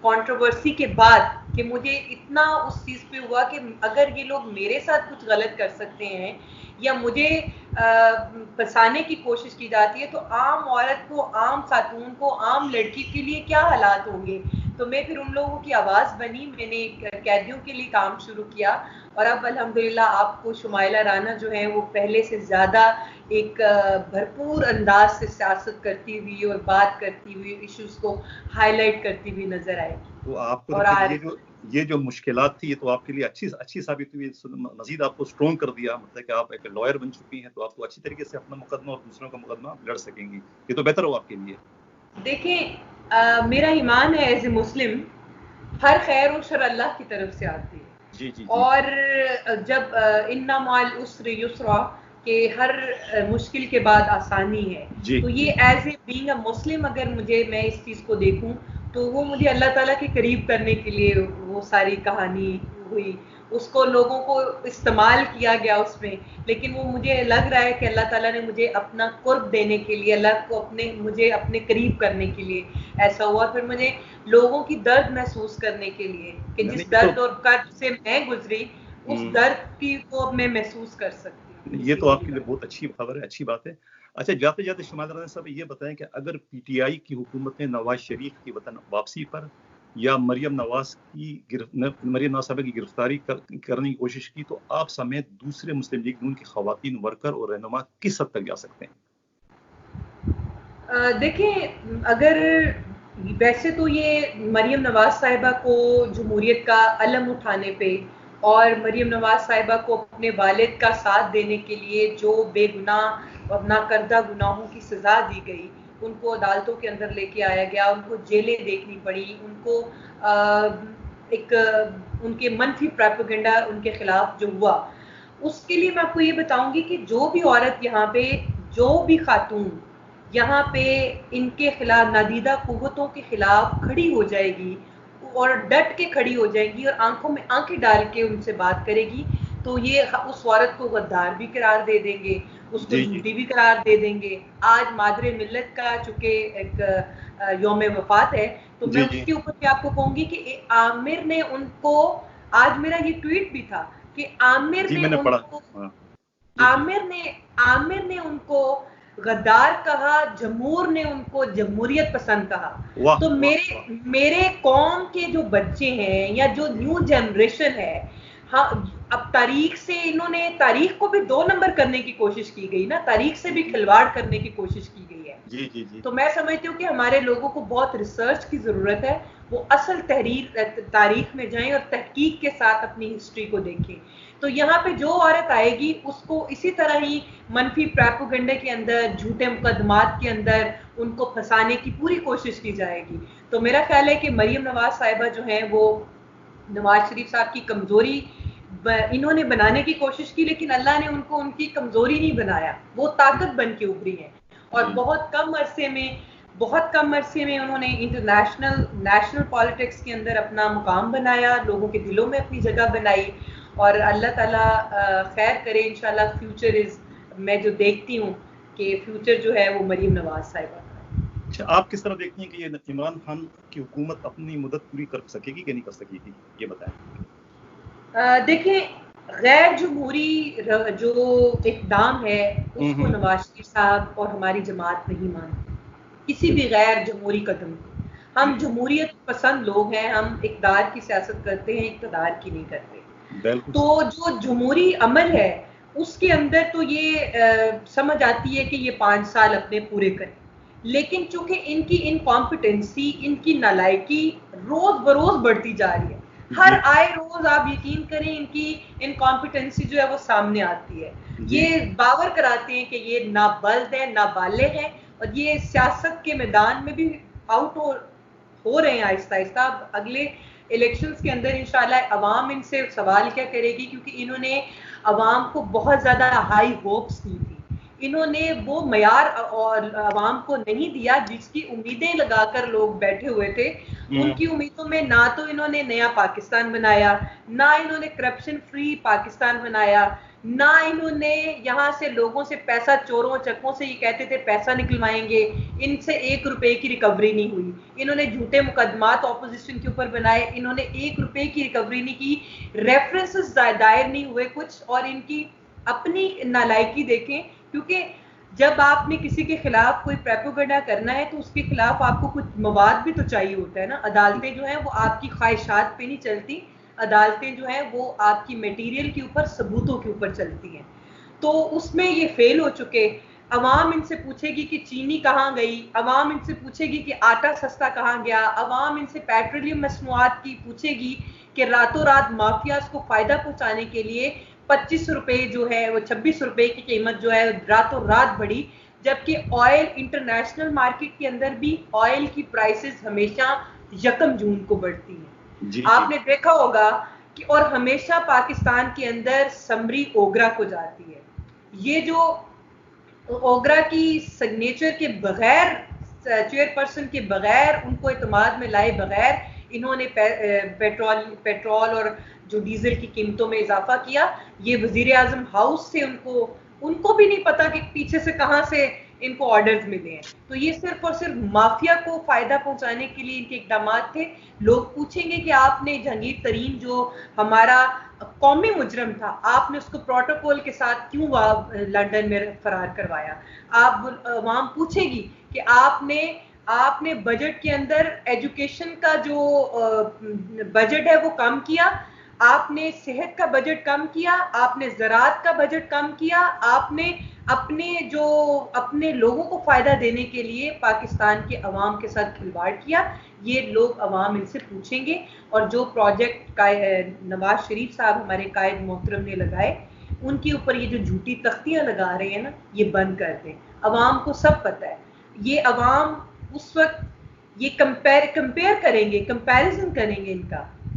کنٹروورسی کے بعد کہ مجھے اتنا اس چیز پہ ہوا کہ اگر یہ لوگ میرے ساتھ کچھ غلط کر سکتے ہیں یا مجھے پھنسانے کی کوشش کی جاتی ہے، تو عام عورت کو، عام خاتون کو، عام لڑکی کے لیے کیا حالات ہوں گے. تو میں پھر ان لوگوں کی آواز بنی, میں نے قیدیوں کے لیے کام شروع کیا, اور اب الحمدللہ آپ کو شمائلہ رانا جو ہیں وہ پہلے سے زیادہ ایک بھرپور انداز سے سیاست کرتی ہوئی اور بات کرتی ہوئی ایشوز کو ہائی لائٹ کرتی ہوئی نظر آئے گی. تو آپ کو اور یہ جو مشکلات تھی یہ تو آپ کے لیے اچھی ثابت ہوئی, مزید آپ کو اسٹرانگ کر دیا, مطلب کہ آپ ایک لائر بن چکی ہیں تو آپ کو اچھی طریقے سے اپنا مقدمہ اور دوسروں کا مقدمہ لڑ سکیں گی, یہ تو بہتر ہو آپ کے لیے. دیکھیں میرا ایمان ہے ایز اے مسلم, ہر خیر و شر اللہ کی طرف سے آتی ہے. جی جی جی. اور جب ان مع العسر یسرا کہ ہر مشکل کے بعد آسانی ہے, جی تو یہ ایز اے بینگ اے مسلم اگر میں اس چیز کو دیکھوں تو وہ مجھے اللہ تعالیٰ کے قریب کرنے کے لیے وہ ساری کہانی ہوئی, اس کو لوگوں کو استعمال کیا گیا اس میں, لیکن وہ مجھے لگ رہا ہے کہ اللہ تعالیٰ نے مجھے اپنا قرب دینے کے لیے, اللہ کو مجھے اپنے قریب کرنے کے لیے ایسا ہوا. پھر مجھے لوگوں کی درد محسوس کرنے کے لیے کہ جس درد اور قرب سے میں گزری اس درد کی کو اب میں محسوس کر سکتی ہوں. یہ تو آپ کے لیے بہت اچھی خبر ہے, اچھی بات ہے. اچھا جاتے جاتے شمائلہ رانا صاحب یہ بتائیں کہ اگر پی ٹی آئی کی حکومت نے نواز شریف کی وطن واپسی پر یا مریم نواز صاحبہ کی گرفتاری کرنے کی کوشش کی تو آپ سمیت دوسرے مسلم لیگ نون کی خواتین ورکر اور رہنما کس حد تک جا سکتے ہیں؟ دیکھیں اگر ویسے تو یہ مریم نواز صاحبہ کو جمہوریت کا علم اٹھانے پہ اور مریم نواز صاحبہ کو اپنے والد کا ساتھ دینے کے لیے جو بے گناہ اور ناکردہ گناہوں کی سزا دی گئی, ان کو عدالتوں کے اندر لے کے آیا گیا, ان کو جیلیں دیکھنی پڑی, ان کو ایک ان کے منفی پروپیگنڈا ان کے خلاف جو ہوا, اس کے لیے میں آپ کو یہ بتاؤں گی کہ جو بھی عورت یہاں پہ, جو بھی خاتون یہاں پہ ان کے خلاف نادیدہ قوتوں کے خلاف کھڑی ہو جائے گی اور ڈٹ کے کھڑی ہو جائے گی اور آنکھوں میں آنکھیں ڈال کے ان سے بات کرے گی, تو یہ اس عورت کو غدار بھی قرار دے دیں گے, اس کو جھوٹی بھی قرار دے دیں گے. آج مادر ملت کا چونکہ ایک یوم وفات ہے تو میں اس کے اوپر بھی آپ کو کہوں گی کہ عامر نے ان کو, آج میرا یہ ٹویٹ بھی تھا کہ عامر نے ان کو غدار کہا, جمہور نے ان کو جمہوریت پسند کہا. تو میرے قوم کے جو بچے ہیں یا جو نیو جنریشن ہے, ہاں اب تاریخ سے انہوں نے, تاریخ کو بھی 2 نمبر کرنے کی کوشش کی گئی نا, تاریخ سے بھی کھلواڑ کرنے کی کوشش کی گئی ہے. جی جی جی. تو میں سمجھتی ہوں کہ ہمارے لوگوں کو بہت ریسرچ کی ضرورت ہے, وہ اصل تاریخ میں جائیں اور تحقیق کے ساتھ اپنی ہسٹری کو دیکھیں. تو یہاں پہ جو عورت آئے گی اس کو اسی طرح ہی منفی پروپیگنڈے کے اندر, جھوٹے مقدمات کے اندر ان کو پھنسانے کی پوری کوشش کی جائے گی. تو میرا خیال ہے کہ مریم نواز صاحبہ جو ہیں وہ نواز شریف صاحب کی کمزوری انہوں نے بنانے کی کوشش کی, لیکن اللہ نے ان کو ان کی کمزوری نہیں بنایا, وہ طاقت بن کے ابھری ہیں. اور بہت کم عرصے میں انہوں نے نیشنل پالیٹکس کے اندر اپنا مقام بنایا, لوگوں کے دلوں میں اپنی جگہ بنائی, اور اللہ تعالیٰ خیر کرے انشاءاللہ. فیوچر میں جو دیکھتی ہوں کہ فیوچر جو ہے وہ مریم نواز صاحبہ. اچھا آپ کس طرح دیکھتی ہیں کہ یہ عمران خان کی حکومت اپنی مدت پوری کر سکے گی کہ نہیں کر سکے گی, یہ بتائیں. دیکھیں غیر جمہوری جو اقدام ہے اس کو نواز شریف صاحب اور ہماری جماعت نہیں مانتی, کسی بھی غیر جمہوری قدم. ہم جمہوریت پسند لوگ ہیں, ہم اقتدار کی سیاست کرتے ہیں, اقتدار کی نہیں کرتے. تو جو جمہوری عمل ہے اس کے اندر تو یہ سمجھ آتی ہے کہ یہ 5 سال اپنے پورے کریں, لیکن چونکہ ان کی انکمپیٹنسی, ان کی نالائکی روز بروز بڑھتی جا رہی ہے, ہر آئے روز آپ یقین کریں ان کی انکمپیٹنسی جو ہے وہ سامنے آتی ہے. یہ باور کراتے ہیں کہ یہ نابلد ہے, نابالغ ہے, اور یہ سیاست کے میدان میں بھی آؤٹ ہو رہے ہیں آہستہ آہستہ. اگلے الیکشنز کے اندر انشاءاللہ عوام ان سے سوال کیا کرے گی, کیونکہ انہوں نے عوام کو بہت زیادہ ہائی ہوپس دی تھی, انہوں نے وہ معیار اور عوام کو نہیں دیا جس کی امیدیں لگا کر لوگ بیٹھے ہوئے تھے. ان کی امیدوں میں نہ تو انہوں نے نیا پاکستان بنایا, نہ انہوں نے کرپشن فری پاکستان بنایا, نہ انہوں نے یہاں سے لوگوں سے پیسہ, چوروں چکوں سے یہ کہتے تھے پیسہ نکلوائیں گے, ان سے 1 روپے کی ریکوری نہیں ہوئی. انہوں نے جھوٹے مقدمات اپوزیشن کے اوپر بنائے, انہوں نے 1 روپے کی ریکوری نہیں کی, ریفرنسز دائر نہیں ہوئے کچھ. اور ان کی اپنی نالائکی دیکھیں, کیونکہ جب آپ نے کسی کے خلاف کوئی پروپیگنڈا کرنا ہے تو اس کے خلاف آپ کو کچھ مواد بھی تو چاہیے ہوتا ہے نا. عدالتیں جو ہیں وہ آپ کی خواہشات پہ نہیں چلتی, عدالتیں جو ہیں وہ آپ کی میٹیریل کے اوپر, ثبوتوں کے اوپر چلتی ہیں. تو اس میں یہ فیل ہو چکے. عوام ان سے پوچھے گی کہ چینی کہاں گئی, عوام ان سے پوچھے گی کہ آٹا سستا کہاں گیا, عوام ان سے پیٹرولیم مصنوعات کی پوچھے گی کہ راتوں رات مافیاز کو فائدہ پہنچانے کے لیے 25 روپے جو ہے وہ 26 روپے کی قیمت جو ہے راتوں رات بڑھی, جبکہ آئل انٹرنیشنل مارکیٹ کے اندر بھی آئل کی پرائسز ہمیشہ 1 جون کو بڑھتی ہیں. جی آپ نے دیکھا ہوگا کہ اور ہمیشہ پاکستان کے اندر سمری اوگرا کو جاتی ہے. یہ جو اوگرا کی سگنیچر کے بغیر, چیئر پرسن کے بغیر, ان کو اعتماد میں لائے بغیر انہوں نے پیٹرول اور جو ڈیزل کی قیمتوں میں اضافہ کیا. یہ وزیر اعظم ہاؤس سے ان کو بھی نہیں پتا کہ پیچھے سے کہاں سے ان کو آرڈرز ملے ہیں. تو یہ صرف اور صرف مافیا کو فائدہ پہنچانے کے لیے ان کے اقدامات تھے. لوگ پوچھیں گے کہ آپ نے جہانگیر ترین جو ہمارا قومی مجرم تھا, آپ نے اس کو پروٹوکول کے ساتھ کیوں لندن میں فرار کروایا. آپ عوام پوچھے گی کہ آپ نے بجٹ کے اندر ایجوکیشن کا جو بجٹ ہے وہ کم کیا, آپ نے صحت کا بجٹ کم کیا, آپ نے زراعت کا بجٹ کم کیا, آپ نے اپنے لوگوں کو فائدہ دینے کے لیے پاکستان کے عوام کے ساتھ کھلواڑ کیا. یہ لوگ عوام ان سے پوچھیں گے. اور جو پروجیکٹ نواز شریف صاحب ہمارے قائد محترم نے لگائے, ان کے اوپر یہ جو جھوٹی تختیاں لگا رہے ہیں نا, یہ بند کر دیں. عوام کو سب پتہ ہے. یہ عوام اس وقت یہ کمپیئر کریں گے, کمپیریزن کریں گے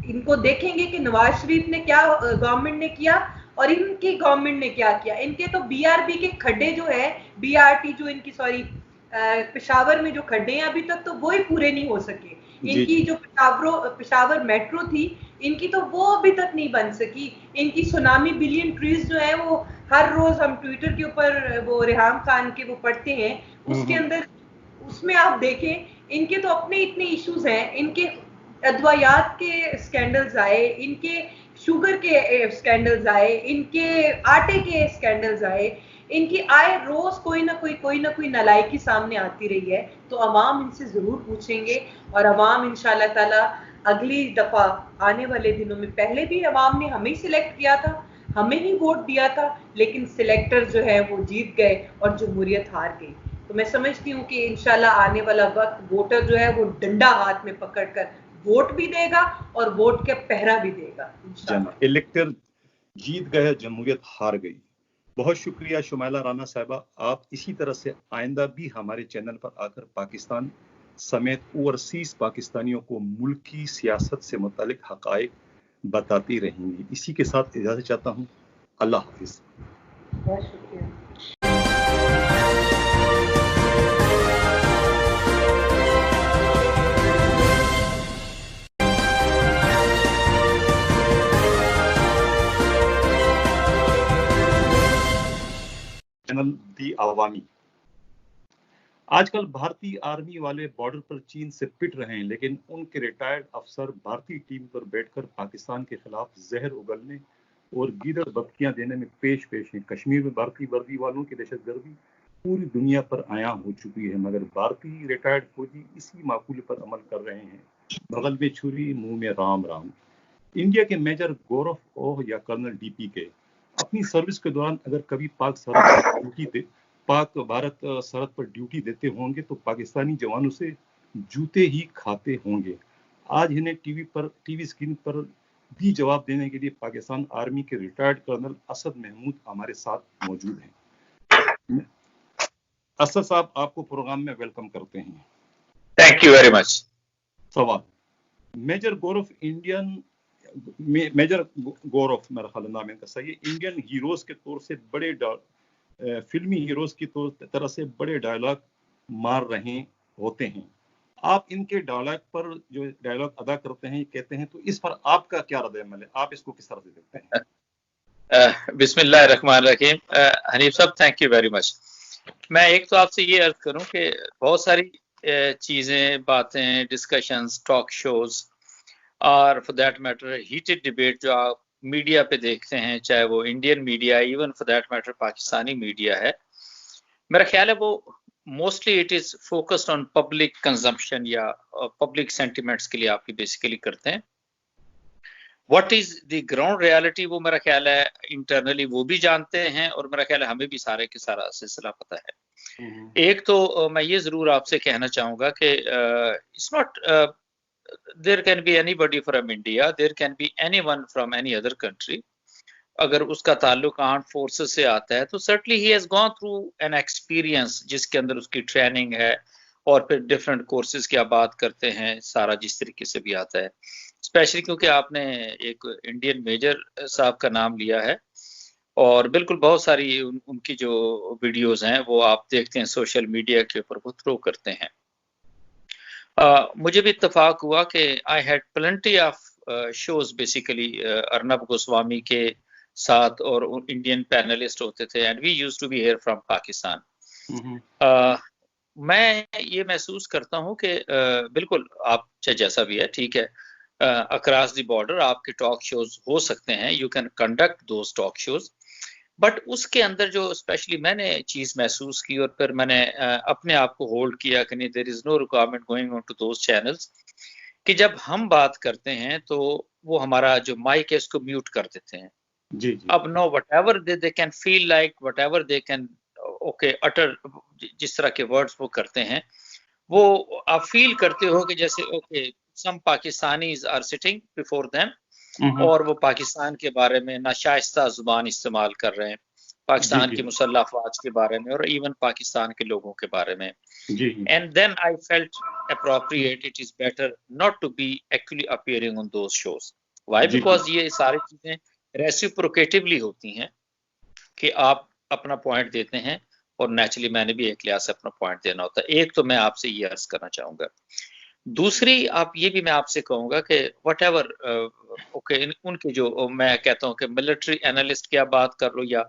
ان کو دیکھیں گے کہ نواز شریف نے کیا گورنمنٹ نے کیا اور ان کی گورنمنٹ نے کیا کیا. ان کے تو بی آر بی کے کھڈے جو ہے, بی آر ٹی جو ان کی پشاور میں جو کھڈے ہیں ابھی تک تو وہی پورے نہیں ہو سکے. ان کی جو پشاور میٹرو تھی, ان کی تو وہ ابھی تک نہیں بن سکی. ان کی سونامی بلین ٹریز جو ہے وہ ہر روز ہم ٹویٹر کے اوپر وہ ریحام خان کے وہ پڑھتے ہیں, اس کے اندر اس میں آپ دیکھیں ان کے تو اپنے اتنے ایشوز ہیں. ان کے ادویات کے اسکینڈلز آئے, ان کے شوگر کے اسکینڈلز آئے, ان کے آٹے کے اسکینڈلز آئے, ان کی آئے روز کوئی نہ کوئی نالائکی سامنے آتی رہی ہے. تو عوام ان سے ضرور پوچھیں گے. اور عوام انشاءاللہ تعالی اگلی دفعہ آنے والے دنوں میں, پہلے بھی عوام نے ہمیں سلیکٹ کیا تھا, ہمیں ہی ووٹ دیا تھا, لیکن سلیکٹر جو ہے وہ جیت گئے اور جمہوریت ہار گئی. تو میں سمجھتی ہوں کہ انشاءاللہ آنے والا وقت ووٹر جو ہے وہ ڈنڈا ہاتھ میں پکڑ کر ووٹ بھی دے گا اور ووٹ کا پہرا بھی دے گا. الیکٹر جیت گئے, جمہوریت ہار گئی. بہت شکریہ شمیلہ رانا صاحبہ. آپ اسی طرح سے آئندہ بھی ہمارے چینل پر آ کر پاکستان سمیت اوورسیز پاکستانیوں کو ملکی سیاست سے متعلق حقائق بتاتی رہیں گی. اسی کے ساتھ اجازت چاہتا ہوں. اللہ حافظ. بہت شکریہ. چینل دی عوامی. آج کل بھارتی آرمی والے بارڈر پر چین سے پٹ رہے ہیں, لیکن ان کے ریٹائرڈ افسر بھارتی ٹیم پر بیٹھ کر پاکستان کے خلاف زہر اگلنے اور گیدڑ بکیاں دینے میں پیش ہیں. کشمیر میں بھارتی وردی والوں کی دہشت گردی پوری دنیا پر عیاں ہو چکی ہے, مگر بھارتی ریٹائرڈ فوجی اسی معقولے پر عمل کر رہے ہیں. بغل میں چھری, منہ میں رام رام. انڈیا کے میجر گورف اوہ یا کرنل ڈی پی کے اپنی سروس کے دوران اگر کبھی پاک بھارت سرحد پر ڈیوٹی دیتے ہوں گے تو پاکستانی جوانوں سے جوتے ہی کھاتے ہوں گے. آج انہیں ٹی وی اسکرین پر بھی جواب دینے کے لیے پاکستان آرمی کے ریٹائرڈ کرنل اسد محمود ہمارے ساتھ موجود ہیں. اسد صاحب, آپ کو پروگرام میں ویلکم کرتے ہیں. تھینک یو ویری مچ. سوال, میجر گورف میرا خیال نام ان کا صحیح ہے, انڈین ہیروز کے طور سے بڑے فلمی ہیروز کی طرح سے بڑے ڈائلاگ مار رہے ہوتے ہیں. آپ ان کے ڈائلاگ پر جو ڈائلاگ ادا کرتے ہیں, کہتے ہیں, تو اس پر آپ کا کیا رد عمل ہے؟ آپ اس کو کس طرح سے دیکھتے ہیں؟ بسم اللہ الرحمن الرحیم. حنیف صاحب تھینک یو ویری مچ. میں ایک تو آپ سے یہ عرض کروں کہ بہت ساری چیزیں, باتیں, ڈسکشنز, ٹاک شوز اور for that matter heated debate جو آپ میڈیا پہ دیکھتے ہیں, چاہے وہ Indian media, even for that matter Pakistani media ہے, میرا خیال ہے وہ mostly it is focused on public consumption یا پبلک سینٹیمنٹس کے لیے آپ کی بیسیکلی کرتے ہیں. What is the ground reality وہ میرا خیال ہے انٹرنلی وہ بھی جانتے ہیں اور میرا خیال ہے ہمیں بھی سارے کے سارا سلسلہ پتہ ہے. ایک تو میں یہ ضرور آپ سے کہنا چاہوں گا کہ it's not there can be anybody from India, there can be anyone from any other country. اگر اس کا تعلق آرم فورسز سے آتا ہے تو سرٹنلی ہی he's gone through an experience جس کے اندر اس کی ٹریننگ ہے اور پھر ڈفرینٹ کورسز کی آپ بات کرتے ہیں سارا جس طریقے سے بھی آتا ہے. اسپیشلی کیونکہ آپ نے ایک انڈین میجر صاحب کا نام لیا ہے اور بالکل بہت ساری ان کی جو ویڈیوز ہیں وہ آپ دیکھتے ہیں سوشل میڈیا کے اوپر وہ تھرو کرتے ہیں. مجھے بھی اتفاق ہوا کہ I had plenty of shows basically Arnab Goswami کے ساتھ اور انڈین پینلسٹ ہوتے تھے and we used to be here from Pakistan. میں یہ محسوس کرتا ہوں کہ بالکل آپ چاہے جیسا بھی ہے ٹھیک ہے, اکراس دی بارڈر آپ کے ٹاک شوز ہو سکتے ہیں, you can conduct those talk shows, but اس کے اندر جو اسپیشلی میں نے چیز محسوس کی اور پھر میں نے اپنے آپ کو ہولڈ کیا کہ نہیں there is no requirement going on to those channels, کہ جب ہم بات کرتے ہیں تو وہ ہمارا جو مائک ہے اس کو میوٹ کر دیتے ہیں. جی جی اب no whatever they can feel like whatever they can okay utter, جس طرح کے ورڈز وہ کرتے ہیں وہ آپ فیل کرتے ہو کہ جیسے okay some Pakistanis are sitting before them اور وہ پاکستان کے بارے میں ناشائستہ زبان استعمال کر رہے ہیں, پاکستان کی مسلح افواج کے بارے میں اور ایون پاکستان کے لوگوں کے بارے میں. And then I felt appropriate it is better not to be actually appearing on those shows. Why? Because یہ ساری چیزیں reciprocatively ہوتی ہیں کہ آپ اپنا پوائنٹ دیتے ہیں اور نیچرلی میں نے بھی ایک لحاظ سے اپنا پوائنٹ دینا ہوتا ہے. ایک تو میں آپ سے یہ عرض کرنا چاہوں گا. دوسری آپ یہ بھی میں آپ سے کہوں گا کہ وٹ ایور اوکے ان کے جو میں کہتا ہوں کہ ملٹری اینالسٹ کی آپ بات کر لو یا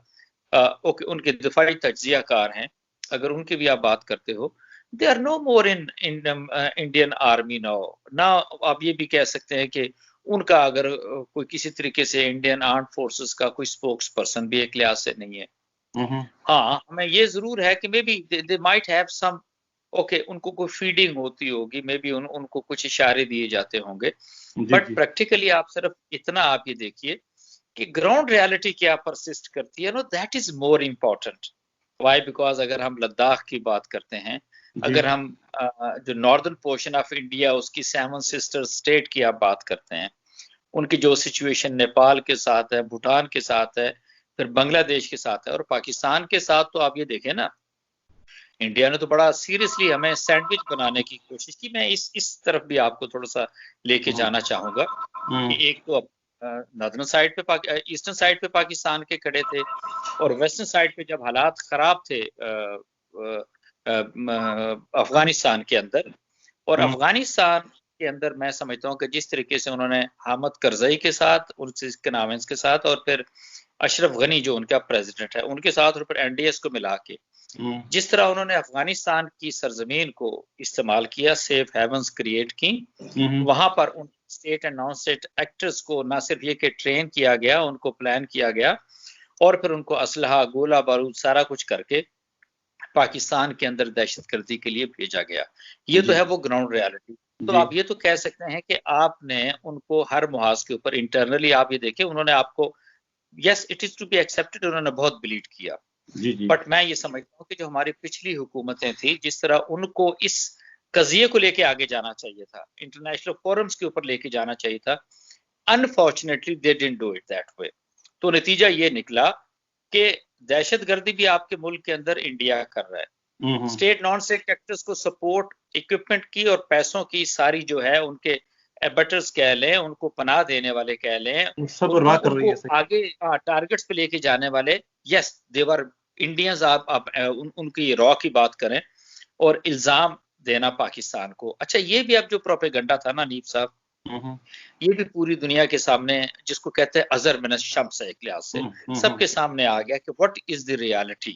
اوکے ان کے دفاعی تجزیہ کار ہیں, اگر ان کی بھی آپ بات کرتے ہو, they are no more in Indian army now. آپ یہ بھی کہہ سکتے ہیں کہ ان کا اگر کوئی کسی طریقے سے انڈین آرم فورسز کا کوئی اسپوکس پرسن بھی ایک لحاظ سے نہیں ہے. ہاں ہمیں یہ ضرور ہے کہ maybe they might have some okay ان کو کوئی فیڈنگ ہوتی ہوگی, مے بی ان کو کچھ اشارے دیے جاتے ہوں گے, بٹ پریکٹیکلی آپ صرف اتنا آپ یہ دیکھیے کہ گراؤنڈ ریالٹی کیا پرسسٹ کرتی ہے, no that is more important. Why? Because اگر ہم لداخ کی بات کرتے ہیں, اگر ہم جو ناردرن پورشن آف انڈیا اس کی 7 سسٹر اسٹیٹ کی آپ بات کرتے ہیں, ان کی جو سچویشن نیپال کے ساتھ ہے, بھوٹان کے ساتھ ہے, پھر بنگلہ دیش کے ساتھ ہے اور پاکستان کے ساتھ, تو آپ یہ دیکھیں نا انڈیا نے تو بڑا سیریسلی ہمیں سینڈوچ بنانے کی کوشش کی. میں اس طرف بھی آپ کو تھوڑا سا لے کے جانا چاہوں گا کہ ایک تو ناردرن سائڈ پہ ایسٹرن سائڈ پہ پاکستان کے کھڑے تھے اور ویسٹرن سائڈ پہ جب حالات خراب تھے افغانستان کے اندر, اور افغانستان کے اندر میں سمجھتا ہوں کہ جس طریقے سے انہوں نے حامد کرزئی کے ساتھ ان کے نامنس کے ساتھ اور پھر اشرف غنی جو ان کا پریزیڈنٹ ہے ان کے ساتھ اور پھر این ڈی ایس کو ملا کے جس طرح انہوں نے افغانستان کی سرزمین کو استعمال کیا, سیف ہیونز کریٹ کی, وہاں پر ان state and non state actors کو نہ صرف یہ کہ ٹرین کیا گیا, ان کو پلان کیا گیا اور پھر ان کو اسلحہ گولہ بارود سارا کچھ کر کے پاکستان کے اندر دہشت گردی کے لیے بھیجا گیا. یہ تو ہے وہ گراؤنڈ ریالٹی. تو آپ یہ تو کہہ سکتے ہیں کہ آپ نے ان کو ہر محاذ کے اوپر انٹرنلی آپ یہ دیکھیں انہوں نے آپ کو yes it is to be accepted, انہوں نے بہت بلیڈ کیا. بٹ میں یہ سمجھتا ہوں کہ جو ہماری پچھلی حکومتیں تھیں جس طرح ان کو اس قضیے کو لے کے آگے جانا چاہیے تھا, انٹرنیشنل فورمز کے اوپر لے کے جانا چاہیے تھا, unfortunately they didn't do it that way. تو نتیجہ یہ نکلا کہ دہشت گردی بھی آپ کے ملک کے اندر انڈیا کر رہا ہے. اسٹیٹ نان اسٹیٹ ایکٹرز کو سپورٹ اکوپمنٹ کی اور پیسوں کی ساری جو ہے ان کے ایبٹرز کہہ لیں, ان کو پناہ دینے والے کہہ لیں, سب برباد کر رہی ہے آگے ٹارگٹس پہ لے کے جانے والے. یس دیور انڈینز, آپ ان کی را کی بات کریں اور الزام دینا پاکستان کو. اچھا یہ بھی اب جو پروپیگنڈا تھا نا نیب صاحب, یہ بھی پوری دنیا کے سامنے جس کو کہتے ہیں ازر من الشمس ایک لحاظ سے سب کے سامنے آ گیا کہ واٹ از دی ریالٹی.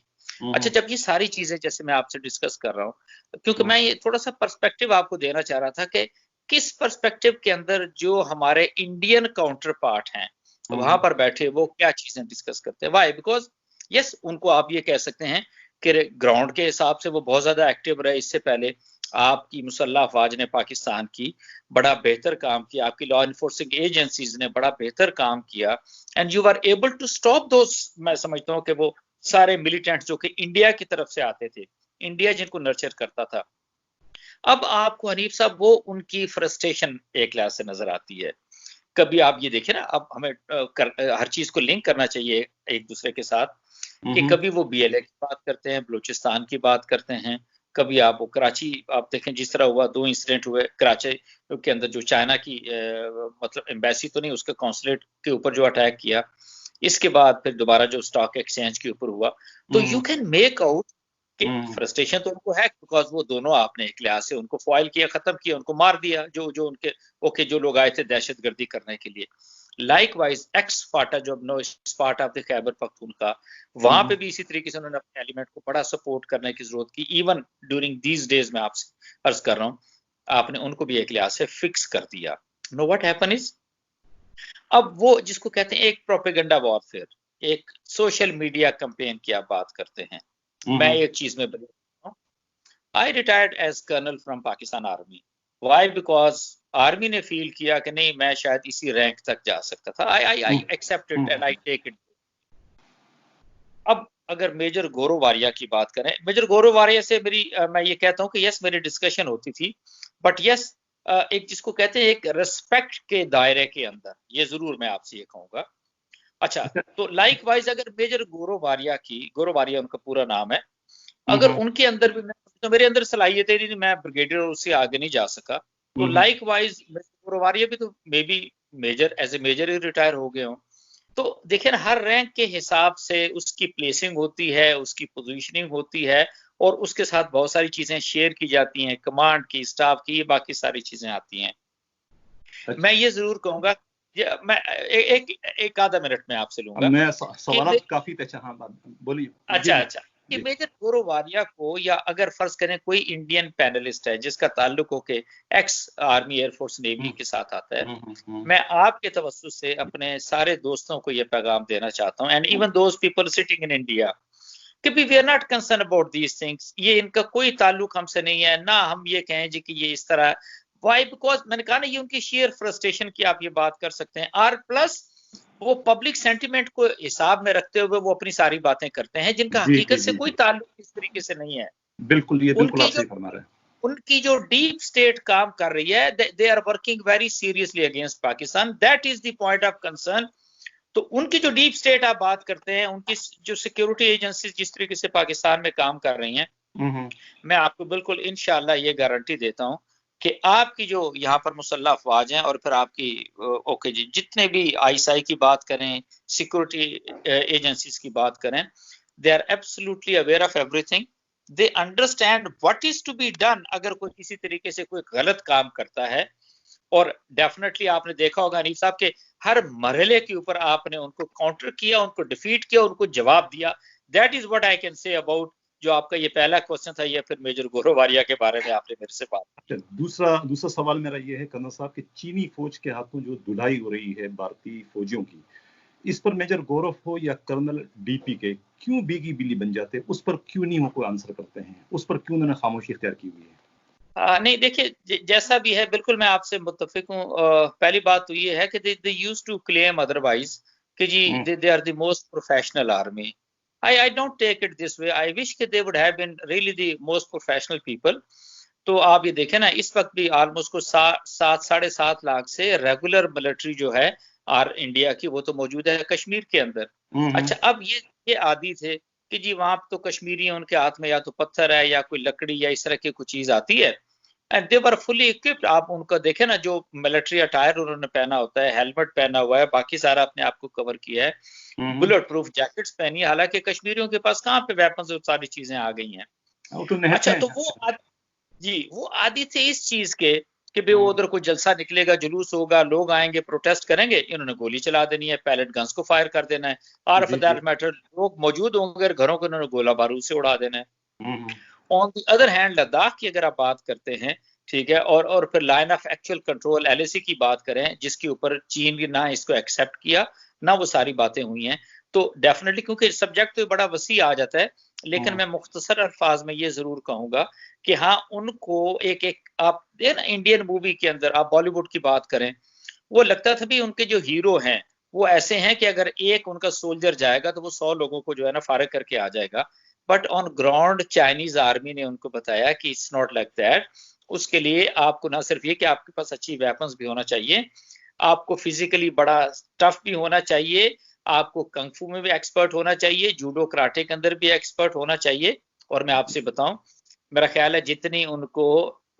اچھا جب یہ ساری چیزیں جیسے میں آپ سے ڈسکس کر رہا ہوں کیونکہ میں یہ تھوڑا سا پرسپیکٹو آپ کو دینا چاہ رہا تھا کہ کس پرسپیکٹو کے اندر جو ہمارے انڈین کاؤنٹر پارٹ ہیں وہاں پر بیٹھے وہ کیا چیزیں ڈسکس کرتے ہیں. وائی؟ بیکاز یس ان کو آپ یہ کہہ سکتے ہیں کہ گراؤنڈ کے حساب سے وہ بہت زیادہ ایکٹیو رہے. اس سے پہلے آپ کی مسلح افواج نے پاکستان کی بڑا بہتر کام کیا, آپ کی لا انفورسنگ ایجنسیز نے بڑا بہتر کام کیا, and you are able to stop those. میں سمجھتا ہوں کہ وہ سارے ملیٹنٹ جو کہ انڈیا کی طرف سے آتے تھے, انڈیا جن کو نرچر کرتا تھا, اب آپ کو حنیف صاحب وہ ان کی فرسٹریشن ایک لحاظ سے نظر آتی ہے. کبھی آپ یہ دیکھیں نا, اب ہمیں ہر چیز کو لنک کرنا چاہیے ایک دوسرے کے ساتھ, کہ کبھی وہ بی ایل اے کی بات کرتے ہیں, بلوچستان کی بات کرتے ہیں, کبھی آپ وہ کراچی آپ دیکھیں جس طرح ہوا, 2 انسیڈنٹ ہوئے کراچی کے اندر, جو چائنا کی مطلب ایمبیسی تو نہیں, اس کے قونصلیٹ کے اوپر جو اٹیک کیا, اس کے بعد پھر دوبارہ جو اسٹاک ایکسچینج کے اوپر ہوا. تو یو کین میک آؤٹ کہ فرسٹریشن تو ان کو ہے, بیکاز وہ دونوں آپ نے ایک لحاظ سے ان کو فوائل کیا, ختم کیا, ان کو مار دیا, جو ان کے جو لوگ آئے تھے دہشت گردی کرنے کے لیے. لائک وائز ایکس فاٹا جو نو part of the Khyber Pakhtunkhwa, وہاں پہ بھی اسی طریقے سے انہوں نے اپنے ایلیمنٹ کو بڑا سپورٹ کرنے کی ضرورت کی. ایون ڈیورنگ دیز ڈیز میں آپ سے عرض کر رہا ہوں, آپ نے ان کو بھی ایک لحاظ سے فکس کر دیا. نو واٹ ہیپن از, اب وہ جس کو کہتے ہیں ایک پروپیگنڈا وارفیئر, ایک سوشل میڈیا کمپین کی آپ بات کرتے ہیں. میں ایک چیز میں بتا ہوں, I retired as colonel from Pakistan army. Why? Because army نے فیل کیا کہ نہیں, میں شاید اسی رینک تک جا سکتا تھا. I accept it and I take it. اب اگر میجر گورو واریہ کی بات کریں, میجر گورو واریہ سے میں یہ کہتا ہوں کہ یس میری ڈسکشن ہوتی تھی, بٹ یس ایک جس کو کہتے ہیں ایک ریسپیکٹ کے دائرے کے اندر, یہ ضرور میں آپ سے یہ کہوں گا. اچھا, تو لائک وائز اگر میجر گورو واریہ ان کا پورا نام ہے, اگر ان کے اندر بھی تو میرے اندر صلاحیتیں نہیں, میں بریگیڈیئر اس سے آگے نہیں جا سکا, تو لائک وائز گورو واریہ بھی تو maybe major as a major ہی ریٹائر ہو گئے ہوں. تو دیکھیں ہر رینک کے حساب سے اس کی پلیسنگ ہوتی ہے, اس کی پوزیشننگ ہوتی ہے, اور اس کے ساتھ بہت ساری چیزیں شیئر کی جاتی ہیں, کمانڈ کی, اسٹاف کی, باقی ساری چیزیں آتی ہیں. میں یہ ضرور کہوں گا, میں ایک آدھا منٹ میں آپ سے لوں گا, میں سوالات کافی بولیے. اچھا کہ میجر گورو واریہ کو, یا اگر فرض کریں کوئی انڈین پینلسٹ ہے جس کا تعلق ہو کہ x army air force navy کے ساتھ آتا ہے, میں آپ کے توسط سے اپنے سارے دوستوں کو یہ پیغام دینا چاہتا ہوں, and even those people sitting in India, کہ we are not concern about these things. یہ ان کا کوئی تعلق ہم سے نہیں ہے, نہ ہم یہ کہیں جی کہ یہ اس طرح. وائی؟ بیکاز میں نے کہا نا, یہ ان کی شیئر فرسٹریشن کی آپ یہ بات کر سکتے ہیں, اور پلس وہ پبلک سینٹیمنٹ کو حساب میں رکھتے ہوئے وہ اپنی ساری باتیں کرتے ہیں جن کا حقیقت سے کوئی تعلق اس طریقے سے نہیں ہے. بالکل, یہ بالکل آپ صحیح فرما رہے ہیں. ان کی جو ڈیپ سٹیٹ کام کر رہی ہے, they are working very seriously against Pakistan, that is the point of concern. تو ان کی جو ڈیپ سٹیٹ آپ بات کرتے ہیں, ان کی جو سیکیورٹی ایجنسیز جس طریقے سے پاکستان میں کام کر رہی ہیں, میں آپ کو بالکل انشاءاللہ یہ گارنٹی دیتا ہوں کہ آپ کی جو یہاں پر مسلح افواج ہیں, اور پھر آپ کی اوکے جی جتنے بھی آئی ایس آئی کی بات کریں, سیکورٹی ایجنسیز کی بات کریں, they are absolutely aware of everything, they understand what is to be done اگر کوئی کسی طریقے سے کوئی غلط کام کرتا ہے. اور ڈیفینیٹلی آپ نے دیکھا ہوگا حنیف صاحب کہ ہر مرحلے کے اوپر آپ نے ان کو کاؤنٹر کیا, ان کو ڈیفیٹ کیا, ان کو جواب دیا. That is what I can say about جو آپ کا یہ پہلا کوسچن تھا, یا پھر میجر گورو واریہ کے بارے میں آپ نے میرے سے بات. دوسرا سوال میرا یہ ہے کرنل صاحب کہ چینی فوج کے ہاتھوں جو دھلائی ہو رہی ہے بھارتی فوجیوں کی, اس پر میجر گورو ہو یا کرنل ڈی پی کے کیوں بیگی بلی بن جاتے, اس پر کیوں نہیں وہ کوئی آنسر کرتے ہیں, اس پر کیوں انہوں نے خاموشی اختیار کی ہوئی ہے؟ نہیں دیکھیے, جیسا بھی ہے بالکل میں آپ سے متفق ہوں. پہلی بات تو یہ ہے کہ they use to claim otherwise کہ جی they are the most professional army. I don't take it this way. I wish that they would have been really the most professional people. تو آپ یہ دیکھیں نا, اس وقت بھی آلموسٹ کو 7.5 لاکھ سے ریگولر ملٹری جو ہے انڈیا کی, وہ تو موجود ہے کشمیر کے اندر. اچھا, اب یہ عادی تھے کہ جی وہاں تو کشمیری ہیں, ان کے ہاتھ میں یا تو پتھر ہے یا کوئی لکڑی یا اس طرح کی کوئی چیز آتی ہے, and they were fully equipped. آپ ان کو دیکھیں نا, جو ملٹری اٹائر انہوں نے پہنا ہوتا ہے, ہیلمٹ پہنا ہوا ہے, باقی سارا اپنے آپ کو کور کیا ہے, بلٹ پروف جیکٹس پہنی ہے, حالانکہ کشمیریوں کے پاس کہاں پہ ویپنز اور ساری چیزیں آ گئی ہیں. اچھا, تو وہ عادی تھے اس چیز کے کہ بھئی وہ ادھر کوئی جلسہ نکلے گا, جلوس ہوگا, لوگ آئیں گے, پروٹیسٹ کریں گے, انہوں نے گولی چلا دینی ہے, پیلٹ گنز کو فائر کر دینا ہے, اور فار دیٹ میٹر لوگ موجود ہوں گے گھروں کو, انہوں نے گولہ بارود سے اڑا دینا ہے. آن دی ادر ہینڈ لداخ کی اگر آپ بات کرتے ہیں, ٹھیک ہے, اور پھر line of actual control LAC کی بات کریں, جس کے اوپر چین نے نہ اس کو ایکسیپٹ کیا, نہ وہ ساری باتیں ہوئی ہیں, تو ڈیفینیٹلی کیونکہ سبجیکٹ تو بڑا وسیع آ جاتا ہے. لیکن میں مختصر الفاظ میں یہ ضرور کہوں گا کہ ہاں ان کو ایک آپ نا انڈین مووی کے اندر آپ بالی ووڈ کی بات کریں، وہ لگتا تھا بھی ان کے جو ہیرو ہیں وہ ایسے ہیں کہ اگر ایک ان کا سولجر جائے گا تو وہ 100 لوگوں کو جو ہے نا فارغ کر کے آ جائے گا. But on ground Chinese army نے ان کو بتایا کہ اٹس ناٹ لائک دیٹ. اس کے لیے آپ کو نہ صرف یہ کہ آپ کے پاس اچھی ویپنز بھی ہونا چاہیے، آپ کو فزیکلی بڑا ٹف بھی ہونا چاہیے، آپ کو کنگ فو میں بھی ایکسپرٹ ہونا چاہیے، جوڈو کراٹے کے اندر بھی ایکسپرٹ ہونا چاہیے. اور میں آپ سے بتاؤں، میرا خیال ہے جتنی ان کو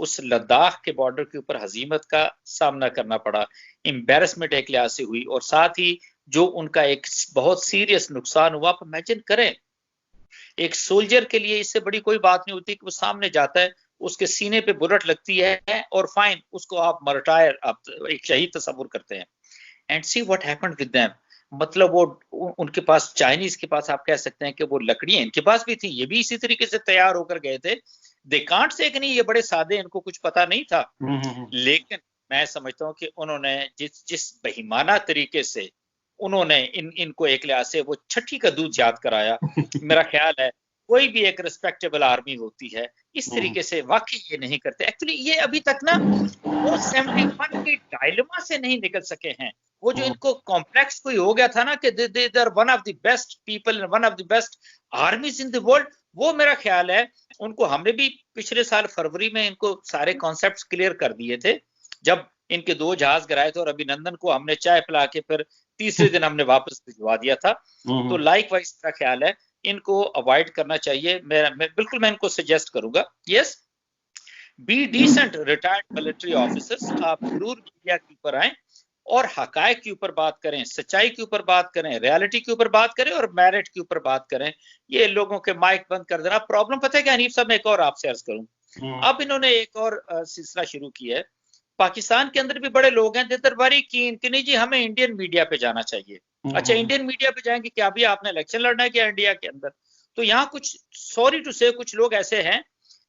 اس لداخ کے بارڈر کے اوپر ہزیمت کا سامنا کرنا پڑا، امبیرسمنٹ ایک لحاظ سے ہوئی، اور ساتھ ہی جو ان کا ایک بہت سیریس نقصان ہوا، آپ امیجن کریں ایک سولجر کے لیے اس سے بڑی کوئی بات نہیں ہوتی کہ وہ سامنے جاتا ہے، اس کے سینے پہ بلٹ لگتی ہے اور فائن اس کو آپ مرٹائر، آپ ایک شہید تصور کرتے ہیں. And see what happened with them. مطلب وہ ان کے پاس، چائنیز کے پاس آپ کہہ سکتے ہیں کہ وہ لکڑیاں ان کے پاس بھی تھیں، یہ بھی اسی طریقے سے تیار ہو کر گئے تھے. دے کانٹ سے کہ نہیں یہ بڑے سادے، ان کو کچھ پتا نہیں تھا. لیکن میں سمجھتا ہوں کہ انہوں نے جس بہیمانہ طریقے سے انہوں نے ان کو ایک لحاظ سے وہ چھٹی کا دودھ یاد کرایا. میرا خیال ہے کوئی بھی ایک ریسپیکٹیبل آرمی ہوتی ہے اس طریقے سے واقعی یہ نہیں کرتے. ایکچولی یہ ابھی تک نا وہ 71 کے ڈائلما سے نہیں نکل سکے ہیں. وہ جو ان کو کمپلیکس کوئی ہو گیا تھا نا کہ they are one of the best people, one of the best armies in the world, وہ میرا خیال ہے ان کو ہم نے بھی پچھلے سال فروری میں ان کو سارے کانسیپٹس کلیئر کر دیے تھے جب ان کے 2 جہاز گرائے تھے، اور ابھینندن کو ہم نے چائے پلا کے پھر تیسرے دن ہم نے واپس بھجوا دیا تھا. تو لائک وائز میرا خیال ہے ان کو اوائڈ کرنا چاہیے. بالکل میں ان کو سجیسٹ کروں گا، yes be decent retired military officers. آپ ضرور میڈیا کے اوپر آئیں اور حقائق کے اوپر بات کریں، سچائی کے اوپر بات کریں، ریالٹی کے اوپر بات کریں اور میرٹ کے اوپر بات کریں. یہ لوگوں کے مائک بند کر دینا پرابلم. پتہ ہے کہ حنیف صاحب میں ایک اور آپ سے عرض کروں، اب انہوں نے ایک اور سلسلہ شروع کیا ہے. پاکستان کے اندر بھی بڑے لوگ ہیں دیدر باری کین کہ نہیں جی ہمیں انڈین میڈیا پہ جانا چاہیے. اچھا انڈین میڈیا پہ جائیں گے کیا ابھی آپ نے الیکشن لڑنا ہے کیا انڈیا کے اندر؟ تو یہاں کچھ سوری ٹو سے کچھ لوگ ایسے ہیں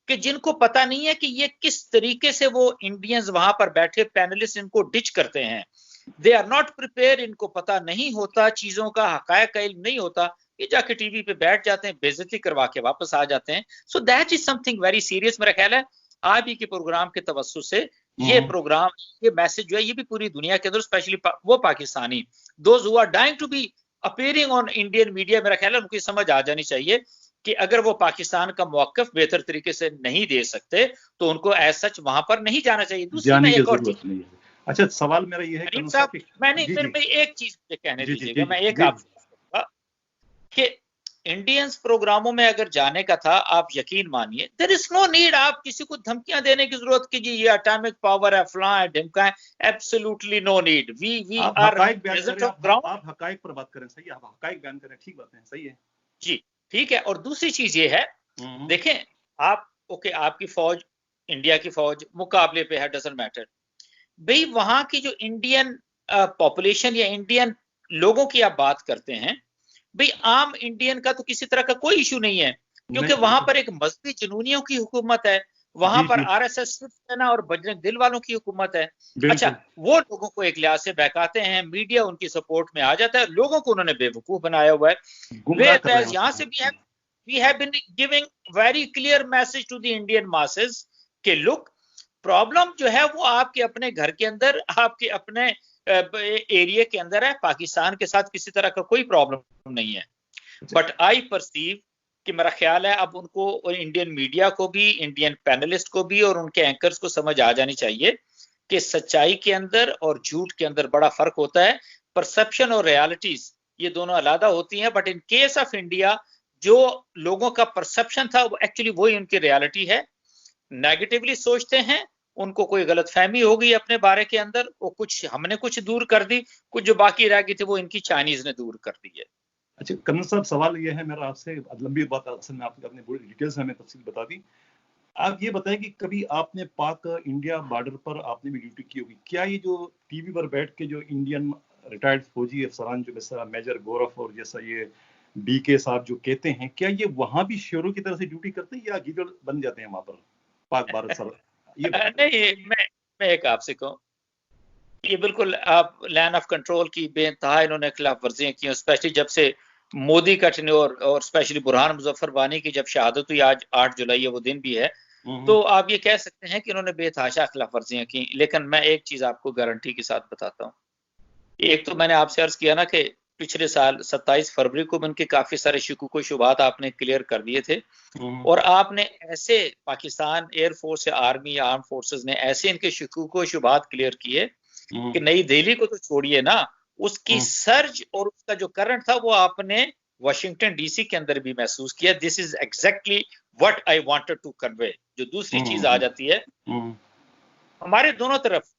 کہ جن کو پتا نہیں ہے کہ یہ کس طریقے سے وہ انڈینز وہاں پر بیٹھے پینلسٹ ان کو ڈچ کرتے ہیں. دے آر ناٹ پریپیئر، ان کو پتا نہیں ہوتا چیزوں کا، حقائق کا علم نہیں ہوتا، یہ جا کے ٹی وی پہ بیٹھ جاتے ہیں، بے عزتی کروا کے واپس آ جاتے ہیں. So that is some thing very serious. میرا خیال ہے آپ ہی کے پروگرام کے توسط سے یہ پروگرام، یہ میسج جو ہے یہ بھی پوری دنیا کے اندر اسپیشلی وہ Pakistani those who are dying to be appearing on Indian media, میرا خیال ہے ان کی سمجھ آ جانی چاہیے کہ اگر وہ پاکستان کا موقف بہتر طریقے سے نہیں دے سکتے تو ان کو ایز سچ وہاں پر نہیں جانا چاہیے. دوسری میں ایک اور چیز، اچھا سوال میرا یہ ہے صاحب میں نہیں پھر میں ایک چیز مجھے کہنے دیجیے گا، میں ایک آپ سے کہوں گا کہ انڈینز پروگراموں میں اگر جانے کا تھا، آپ یقین مانیے دیر از نو نیڈ آپ کسی کو دھمکیاں دینے کی ضرورت کی جی یہ اٹامک پاور ہے فلاں ہے ڈھمکا ہے، absolutely no need. We are present of ground. آپ حقائق پر بات کریں، صحیح ہے، آپ حقائق بیان کریں، ٹھیک بات ہے، صحیح ہے جی ٹھیک ہے. اور دوسری چیز یہ ہے دیکھیں آپ اوکے آپ کی فوج، انڈیا کی فوج مقابلے پہ ہے، ڈزنٹ میٹر بھئی وہاں کی جو انڈین پاپولیشن یا انڈین لوگوں کی آپ بات کرتے ہیں، بھئی عام انڈین کا تو کسی طرح کا کوئی ایشو نہیں ہے کیونکہ وہاں پر ایک مذہبی جنونیوں کی حکومت ہے، وہاں پر آر ایس ایس اور بجرنگ دل والوں کی حکومت ہے. اچھا وہ لوگوں کو ایک لحاظ سے بہکاتے ہیں، میڈیا ان کی سپورٹ میں آ جاتا ہے، لوگوں کو انہوں نے بے وقوف بنایا ہوا ہے. یہاں سے بھی we have been giving very clear message to the Indian masses کہ look پرابلم جو ہے وہ آپ کے اپنے گھر کے اندر، آپ کے اپنے ایریا کے اندر ہے، پاکستان کے ساتھ کسی طرح کا کوئی پرابلم نہیں ہے. بٹ آئی پرسیو کہ میرا خیال ہے اب ان کو انڈین میڈیا کو بھی، انڈین پینلسٹ کو بھی اور ان کے اینکرز کو سمجھ آ جانی چاہیے کہ سچائی کے اندر اور جھوٹ کے اندر بڑا فرق ہوتا ہے. پرسپشن اور ریالٹیز یہ دونوں علیحدہ ہوتی ہیں، but in case of India جو لوگوں کا پرسپشن تھا وہ ایکچولی وہی ان کی ریالٹی ہے. نیگیٹیولی سوچتے ہیں، ان کو کوئی غلط فہمی ہو گئی اپنے بارے کے اندر، وہ کچھ ہم نے کچھ دور کر دی، کچھ جو باقی رہ گئی تھی وہ ان کی چائنیز نے دور کر دی ہے. اچھا کرنل صاحب سوال یہ ہے میرا آپ سے، لمبی بات اصل میں آپ نے اپنے پوری ڈیٹیلز ہمیں تفصیل بتا دی. آپ یہ بتائیں کہ کبھی آپ نے پاک انڈیا بارڈر پر آپ نے بھی ڈیوٹی کی ہوگی، کیا یہ جو ٹی وی پر بیٹھ کے جو انڈین ریٹائرڈ فوجی افسران جو جیسا میجر گورف اور جیسا یہ ڈی کے صاحب جو کہتے ہیں، کیا یہ وہاں بھی شیروں کی طرح سے ڈیوٹی کرتے ہیں یا گیدڑ بن جاتے ہیں وہاں پر پاک بھارت سر؟ نہیں میں ایک آپ سے کہوں، یہ بالکل آپ لائن آف کنٹرول کی بے انتہا انہوں نے خلاف ورزیاں کی، اسپیشلی جب سے مودی کا ٹینیور اور اسپیشلی برہان مظفر وانی کی جب شہادت ہوئی، آج 8 جولائی ہے، وہ دن بھی ہے، تو آپ یہ کہہ سکتے ہیں کہ انہوں نے بے تحاشا خلاف ورزیاں کی. لیکن میں ایک چیز آپ کو گارنٹی کے ساتھ بتاتا ہوں. ایک تو میں نے آپ سے عرض کیا نا کہ پچھلے سال 27 فروری کو ان کے کافی سارے شکوک و شبہات آپ نے کلیئر کر دیے تھے، اور آپ نے ایسے پاکستان ایئر فورس یا آرمی یا آرم فورسز نے ایسے ان کے شکوک و شبہات کلیئر کیے کہ نئی دہلی کو تو چھوڑیے نا، اس کی سرج اور اس کا جو کرنٹ تھا وہ آپ نے واشنگٹن ڈی سی کے اندر بھی محسوس کیا. This is exactly what I wanted to convey. جو دوسری چیز آ جاتی ہے، ہمارے دونوں طرف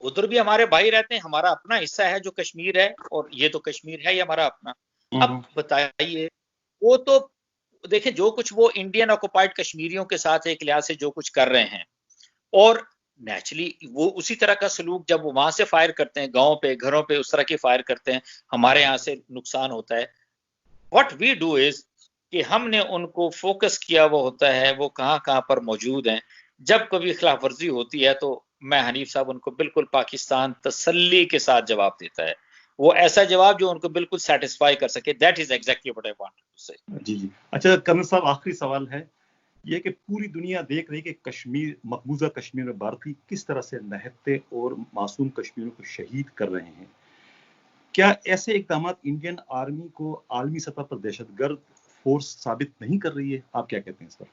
ادھر بھی ہمارے بھائی رہتے ہیں، ہمارا اپنا حصہ ہے جو کشمیر ہے، اور یہ تو کشمیر ہے ہی ہمارا اپنا. اب بتائیے، وہ تو دیکھیں جو کچھ وہ انڈین آکوپائڈ کشمیریوں کے ساتھ ایک لحاظ سے جو کچھ کر رہے ہیں، اور نیچرلی وہ اسی طرح کا سلوک جب وہ وہاں سے فائر کرتے ہیں، گاؤں پہ گھروں پہ اس طرح کی فائر کرتے ہیں، ہمارے یہاں سے نقصان ہوتا ہے. واٹ وی ڈو از کہ ہم نے ان کو فوکس کیا وہ ہوتا ہے وہ کہاں کہاں پر موجود ہیں. جب کبھی خلاف ورزی ہوتی ہے تو میں حنیف صاحب ان کو بالکل پاکستان تسلی کے ساتھ جواب دیتا ہے، وہ ایسا جواب جو ان کو بالکل سیٹسفائی کر سکے. That is exactly what I want to say. جی اچھا کرنل صاحب، آخری سوال ہے یہ کہ پوری دنیا دیکھ رہی کہ کشمیر، مقبوضہ کشمیر میں بھارتی کس طرح سے نہتے اور معصوم کشمیریوں کو شہید کر رہے ہیں. کیا ایسے اقدامات انڈین آرمی کو عالمی سطح پر دہشت گرد فورس ثابت نہیں کر رہی ہے؟ آپ کیا کہتے ہیں اس پر؟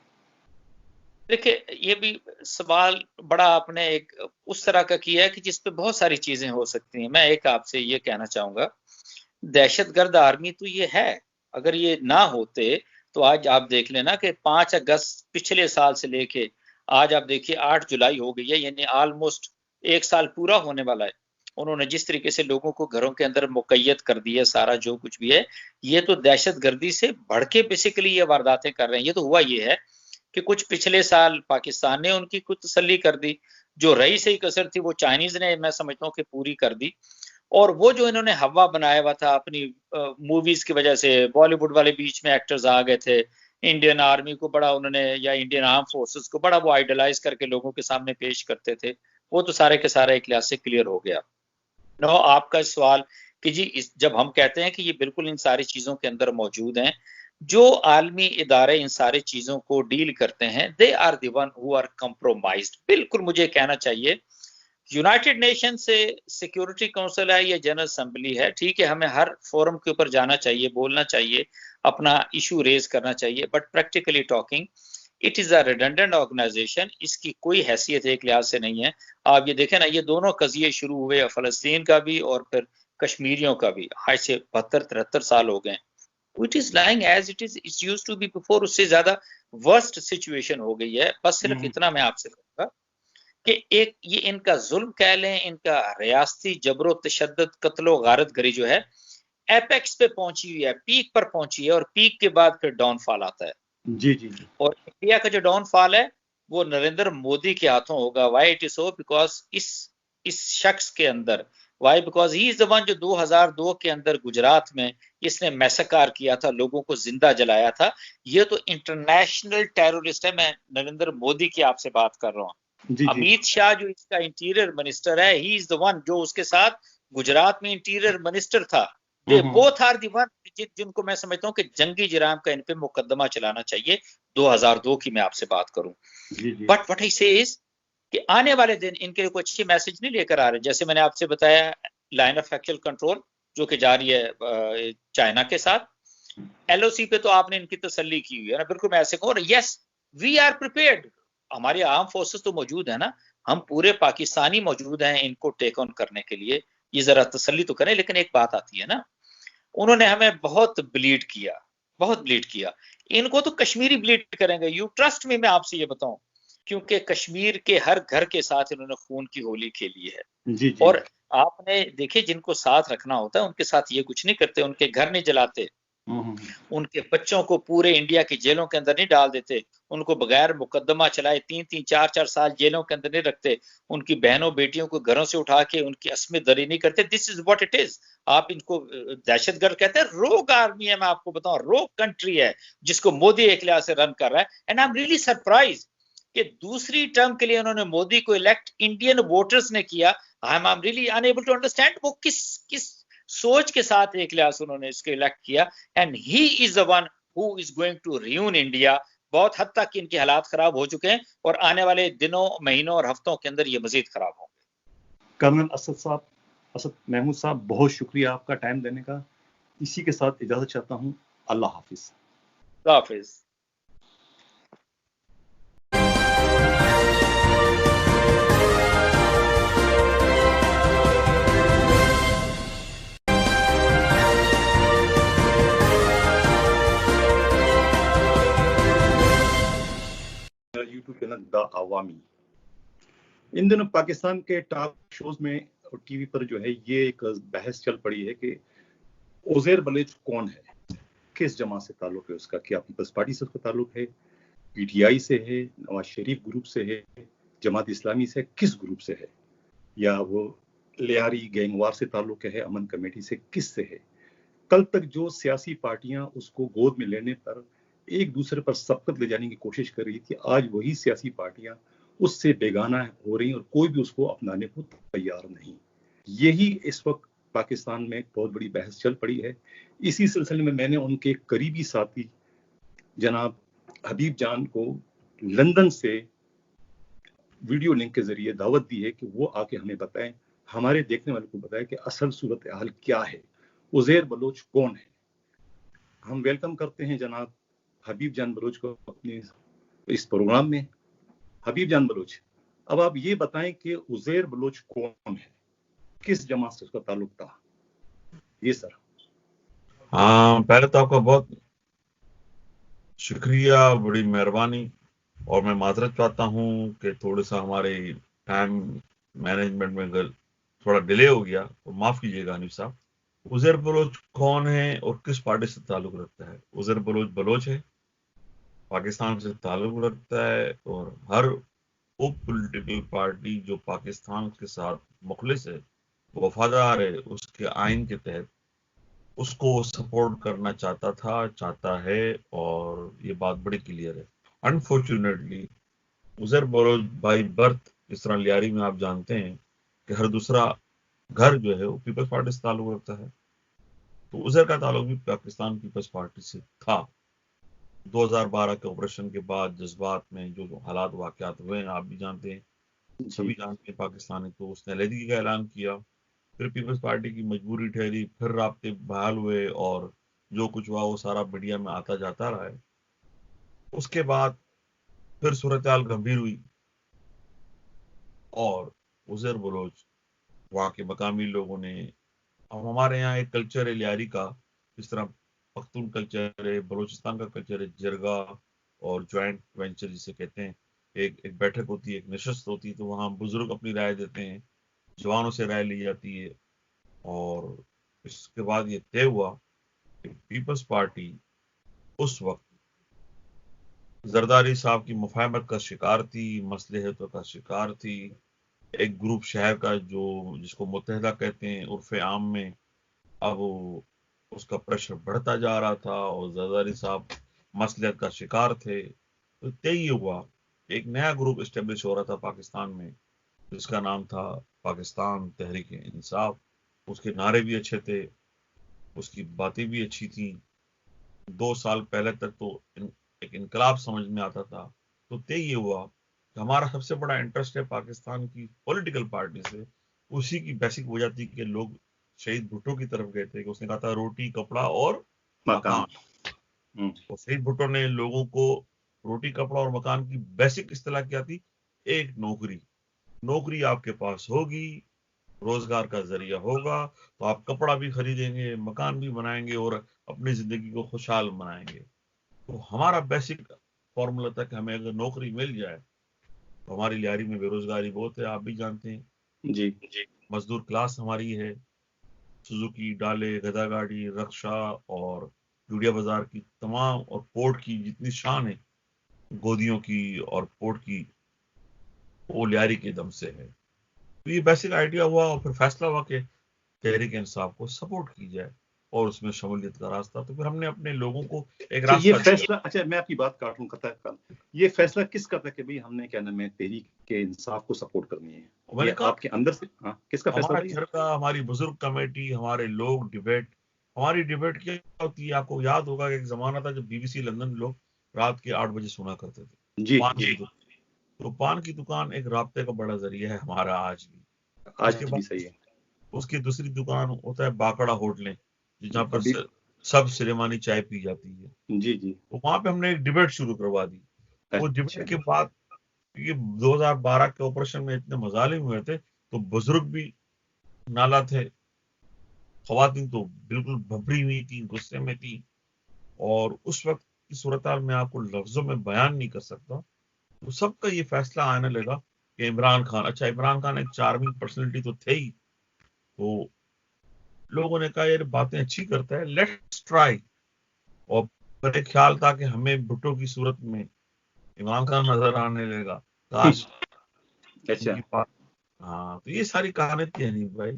دیکھیں یہ بھی سوال بڑا آپ نے ایک اس طرح کا کیا ہے کہ جس پہ بہت ساری چیزیں ہو سکتی ہیں. میں ایک آپ سے یہ کہنا چاہوں گا، دہشت گرد آرمی تو یہ ہے، اگر یہ نہ ہوتے تو آج آپ دیکھ لینا کہ 5 اگست پچھلے سال سے لے کے آج آپ دیکھیے 8 جولائی ہو گئی ہے، یعنی آلموسٹ 1 سال پورا ہونے والا ہے. انہوں نے جس طریقے سے لوگوں کو گھروں کے اندر مقید کر دی ہے، سارا جو کچھ بھی ہے، یہ تو دہشت گردی سے بڑھ کے بیسیکلی یہ وارداتیں کر رہے ہیں. یہ تو ہوا یہ ہے کہ کچھ پچھلے سال پاکستان نے ان کی کچھ تسلی کر دی، جو رہی صحیح کثر تھی وہ چائنیز نے میں سمجھتا ہوں کہ پوری کر دی. اور وہ جو انہوں نے ہوا بنایا ہوا تھا اپنی موویز کی وجہ سے، بالی ووڈ والے بیچ میں ایکٹرز آ گئے تھے، انڈین آرمی کو بڑا انہوں نے یا انڈین آرم فورسز کو بڑا وہ آئیڈلائز کر کے لوگوں کے سامنے پیش کرتے تھے، وہ تو سارے کے سارے ایک لحاظ سے کلیئر ہو گیا. نو آپ کا سوال کہ جی جب ہم کہتے ہیں کہ یہ بالکل ان ساری چیزوں کے اندر موجود ہیں، جو عالمی ادارے ان ساری چیزوں کو ڈیل کرتے ہیں، they are the one who are compromised. بالکل مجھے کہنا چاہیے یونائٹڈ نیشن سے سیکیورٹی کونسل ہے یا جنرل اسمبلی ہے، ٹھیک ہے ہمیں ہر فورم کے اوپر جانا چاہیے، بولنا چاہیے، اپنا ایشو ریز کرنا چاہیے، but practically talking it is a redundant organisation. اس کی کوئی حیثیت ایک لحاظ سے نہیں ہے. آپ یہ دیکھیں نا، یہ دونوں قضیے شروع ہوئے فلسطین کا بھی اور پھر کشمیریوں کا بھی، آج سے 72-73 سال ہو گئے. It is lying as it is. It used to be before. اس سے زیادہ worst situation ہو گئی ہے. بس صرف اتنا میں آپ سے کہوں گا کہ ایک یہ ان کا ظلم کہہ لیں، ان کا ریاستی جبر و تشدد، قتل و غارت گری جو ہے ایپیکس پہ پہنچی ہوئی ہے، پیک پر پہنچی ہے، اور پیک کے بعد پھر ڈاؤن فال آتا ہے. جی اور انڈیا کا جو ڈاؤن فال ہے وہ نریندر مودی کے ہاتھوں ہوگا. Why it is so? Because اس شخص کے اندر، why because he is the one جو 2002 کے اندر گجرات میں اس نے میسکار کیا تھا، لوگوں کو زندہ جلایا تھا. یہ تو انٹرنیشنل ٹیرورسٹ ہے. میں نریندر مودی کی آپ سے بات کر رہا ہوں. امیت شاہ جو اس کا انٹیریئر منسٹر ہے، ہی از دا ون جو اس کے ساتھ گجرات میں انٹیریئر منسٹر تھا. They both are the one جن کو میں سمجھتا ہوں کہ جنگی جرائم کا ان پہ مقدمہ چلانا چاہیے. 2002 کی میں آپ سے بات کروں. بٹ وٹ آئی سے از کہ آنے والے دن ان کے لیے کوئی اچھی میسج نہیں لے کر آ رہے. جیسے میں نے آپ سے بتایا لائن آف ایکچوئل کنٹرول جو کہ جاری ہے چائنا کے ساتھ، ایل او سی پہ تو آپ نے ان کی تسلی کی ہوئی ہے نا. بالکل میں ایسے کہوں، یس وی آر پریپیئرڈ. ہماری آرم فورسز تو موجود ہیں نا، ہم پورے پاکستانی موجود ہیں ان کو ٹیک آن کرنے کے لیے. یہ ذرا تسلی تو کریں. لیکن ایک بات آتی ہے نا، انہوں نے ہمیں بہت بلیڈ کیا، بہت بلیڈ کیا. ان کو تو کشمیری بلیڈ کریں گے. یو ٹرسٹ می، میں آپ سے یہ بتاؤں، کیونکہ کشمیر کے ہر گھر کے ساتھ انہوں نے خون کی ہولی کھیلی ہے. اور آپ نے دیکھے جن کو ساتھ رکھنا ہوتا ہے ان کے ساتھ یہ کچھ نہیں کرتے، ان کے گھر نہیں جلاتے، ان کے بچوں کو پورے انڈیا کی جیلوں کے اندر نہیں ڈال دیتے، ان کو بغیر مقدمہ چلائے 3-3 4-4 سال جیلوں کے اندر نہیں رکھتے، ان کی بہنوں بیٹیوں کو گھروں سے اٹھا کے ان کی عصمت دری نہیں کرتے. دس از واٹ اٹ از. آپ ان کو دہشت گرد کہتے ہیں، روگ آرمی ہے. میں آپ کو بتاؤں روگ کنٹری ہے جس کو مودی ایک لحاظ سے رن کر رہا ہے. And I am really surprise کہ دوسری ٹرم کے لیے انہوں نے مودی کو الیکٹ انڈین ووٹرز نے کیا. I am really unable to understand وہ کس سوچ کے ساتھ ایک لحاظ انہوں نے اس کو الیکٹ کیا, and he is the one who is going to ruin India. بہت حد تک ان کے حالات خراب ہو چکے ہیں اور آنے والے دنوں, مہینوں اور ہفتوں کے اندر یہ مزید خراب ہوں گے. کرنل اسد محمود صاحب, بہت شکریہ آپ کا ٹائم دینے کا. اسی کے ساتھ اجازت چاہتا ہوں. اللہ حافظ. اللہ حافظ. یوٹیوب چینل دا عوامی. ان دنوں پاکستان کے ٹاک شوز میں اور ٹی وی پر جو ہے یہ ایک بحث چل پڑی ہے کہ عزیر بلوچ کون ہے, کس جماعت سے تعلق ہے اس کا, کیا پیپلز پارٹی سے اس کا تعلق ہے, پی ٹی آئی سے ہے, نواز شریف گروپ سے ہے, جماعت اسلامی سے, کس گروپ سے ہے, یا وہ لیاری گینگ وار سے تعلق ہے, امن کمیٹی سے, کس سے ہے. کل تک جو سیاسی پارٹیاں اس کو گود میں لینے پر ایک دوسرے پر سبقت لے جانے کی کوشش کر رہی تھی, آج وہی سیاسی پارٹیاں اس سے بیگانہ ہو رہی ہیں اور کوئی بھی اس کو اپنانے کو تیار نہیں. یہی اس وقت پاکستان میں ایک بہت بڑی بحث چل پڑی ہے. اسی سلسلے میں نے ان کے قریبی ساتھی جناب حبیب جان کو لندن سے ویڈیو لنک کے ذریعے دعوت دی ہے کہ وہ آ کے ہمیں بتائیں, ہمارے دیکھنے والے کو بتائیں کہ اصل صورتحال کیا ہے, عزیر بلوچ کون ہے. ہم ویلکم کرتے ہیں جناب حبیب جان بلوچ کو اپنے اس پروگرام میں. حبیب جان بلوچ, اب آپ یہ بتائیں کہ عزیر بلوچ کون ہے, کس جماعت سے اس کا تعلق تھا. جی سر. ہاں, پہلے تو آپ کا بہت شکریہ, بڑی مہربانی, اور میں معذرت چاہتا ہوں کہ تھوڑا سا ہمارے ٹائم مینجمنٹ میں تھوڑا ڈیلے ہو گیا, تو معاف کیجیے گا حنیف صاحب. عزیر بلوچ کون ہے اور کس پارٹی سے تعلق رکھتا ہے؟ عزیر بلوچ بلوچ ہے, پاکستان سے تعلق رکھتا ہے, اور ہر وہ پولیٹیکل پارٹی جو پاکستان کے ساتھ مخلص ہے, وفادار ہے, اس کے آئین کے تحت اس کو سپورٹ کرنا چاہتا ہے, اور یہ بات بڑی کلیئر ہے. Unfortunately Uzair Baloch by birth, جس طرح لیاری میں آپ جانتے ہیں کہ ہر دوسرا گھر جو ہے وہ پیپلز پارٹی سے تعلق رکھتا ہے, تو عزیر کا تعلق بھی پاکستان پیپلز پارٹی سے تھا. 2012 کے آپریشن کے بعد جذبات میں جو حالات واقعات ہوئے ہیں آپ بھی جانتے ہیں, سبھی جانتے ہیں پاکستانی, تو اس نے علیحدگی کا اعلان کیا. پھر پیپلز پارٹی کی مجبوری ٹھہری, پھر رابطے بحال ہوئے, اور جو کچھ ہوا وہ سارا میڈیا میں آتا جاتا رہا ہے. اس کے بعد پھر صورتحال گمبھیر ہوئی, اور عزیر بلوچ وہاں کے مقامی لوگوں نے, اب ہمارے یہاں ایک کلچر ہے لیاری کا, جس طرح پختون کلچر ہے, بلوچستان کا کلچر ہے, جرگا اور جوائنٹ وینچر جسے کہتے ہیں. ایک بیٹھک ہوتی ہے, ایک نشست ہوتی ہے, تو وہاں بزرگ اپنی رائے دیتے ہیں, جوانوں سے رائے لی جاتی ہے, اور اس کے بعد یہ طے ہوا کہ پیپلز پارٹی اس وقت زرداری صاحب کی مفاہمت کا شکار تھی, مصلحتوں کا شکار تھی. ایک گروپ شہر کا جس کو متحدہ کہتے ہیں عرف عام میں, اب اس کا پریشر بڑھتا جا رہا تھا, اور زرداری صاحب مصلحت کا شکار تھے. تو طے یہ ہوا, ایک نیا گروپ اسٹیبلش ہو رہا تھا پاکستان میں, جس کا نام تھا پاکستان تحریک انصاف. اس کے نعرے بھی اچھے تھے, اس کی باتیں بھی اچھی تھیں. 2 سال پہلے تک تو ایک انقلاب سمجھ میں آتا تھا. تو طے یہ ہوا کہ ہمارا سب سے بڑا انٹرسٹ ہے پاکستان کی پولیٹیکل پارٹی سے. اسی کی بیسک وجہ تھی کہ لوگ شہید بھٹو کی طرف گئے تھے, کہ اس نے کہا تھا روٹی, کپڑا اور مکان. تو شہید بھٹو نے لوگوں کو روٹی, کپڑا اور مکان کی بیسک اصطلاح کیا تھی, ایک نوکری آپ کے پاس ہوگی, روزگار کا ذریعہ ہوگا, تو آپ کپڑا بھی خریدیں گے, مکان بھی بنائیں گے, اور اپنی زندگی کو خوشحال بنائیں گے. تو ہمارا بیسک فارمولا تھا کہ ہمیں اگر نوکری مل جائے, تو ہماری لیاری میں بے روزگاری بہت ہے, آپ بھی جانتے ہیں. جی, مزدور کلاس ہماری ہے. سوزوکی, ڈالے, گدا گاڑی, رکشا اور جوڑیا بازار کی تمام, اور پورٹ کی جتنی شان ہے گودیوں کی اور پورٹ کی, وہ لیاری کے دم سے ہے. تو یہ بیسک آئیڈیا ہوا, اور پھر فیصلہ ہوا کہ تحریک انصاف کو سپورٹ کی جائے. اور اس میں شمولیت کا راستہ. تو پھر ہم نے اپنے لوگوں کو ایک اچھا یہ راستہ دیا. فیصلہ، اچھا میں آپ کی بات کاٹ لوں قطع، یہ فیصلہ کس کا تھا کہ بھئی ہم نے کیا نام ہے تحریک انصاف کو سپورٹ کرنی ہے؟ میں نے یہ کہا آپ کے اندر سے کس کا فیصلہ ہمارا تھا یہ؟ جرگہ، ہماری بزرگ کمیٹی، ہمارے لوگ ڈیبیٹ. ہماری ڈیبیٹ کیا ہوتی ہے؟ آپ کو یاد ہوگا کہ ایک زمانہ تھا جب بی بی سی لندن لوگ رات کے 8 بجے سنا کرتے تھے جی پان کی دکان. تو پان کی دکان ایک رابطے کا بڑا ذریعہ ہے ہمارا آج بھی. اس آج کے بھی بعد صحیح ہے. اس کی دوسری دکان ہوتا ہے باکڑا ہوٹلیں، جہاں پر ابھی سب سلیمانی چائے پی جاتی ہے. جی جی تو وہاں پہ ہم نے ایک ڈیبیٹ شروع کروا دی. وہ اچھا ڈیبیٹ کے بعد یہ 2012 کے آپریشن میں اتنے مظالم ہوئے تھے تو بزرگ بھی نالا تھے، خواتین تو بالکل بھبری ہوئی تھی، غصے میں تھی. اور اس وقت کی صورتحال میں آپ کو لفظوں میں بیان نہیں کر سکتا. تو سب کا یہ فیصلہ آنے لگا کہ عمران خان، اچھا عمران خان ایک چارمنگ پرسنالٹی تو تھے ہی، تو لوگوں نے کہا یہ باتیں اچھی کرتا ہے، لیٹس ٹرائی. اور پھر ایک خیال تھا کہ ہمیں بھٹو کی صورت میں عمران خان نظر آنے لگا، کاش اچھا. ان کی بات. ہاں تو یہ ساری کہانی تھی حنیف بھائی.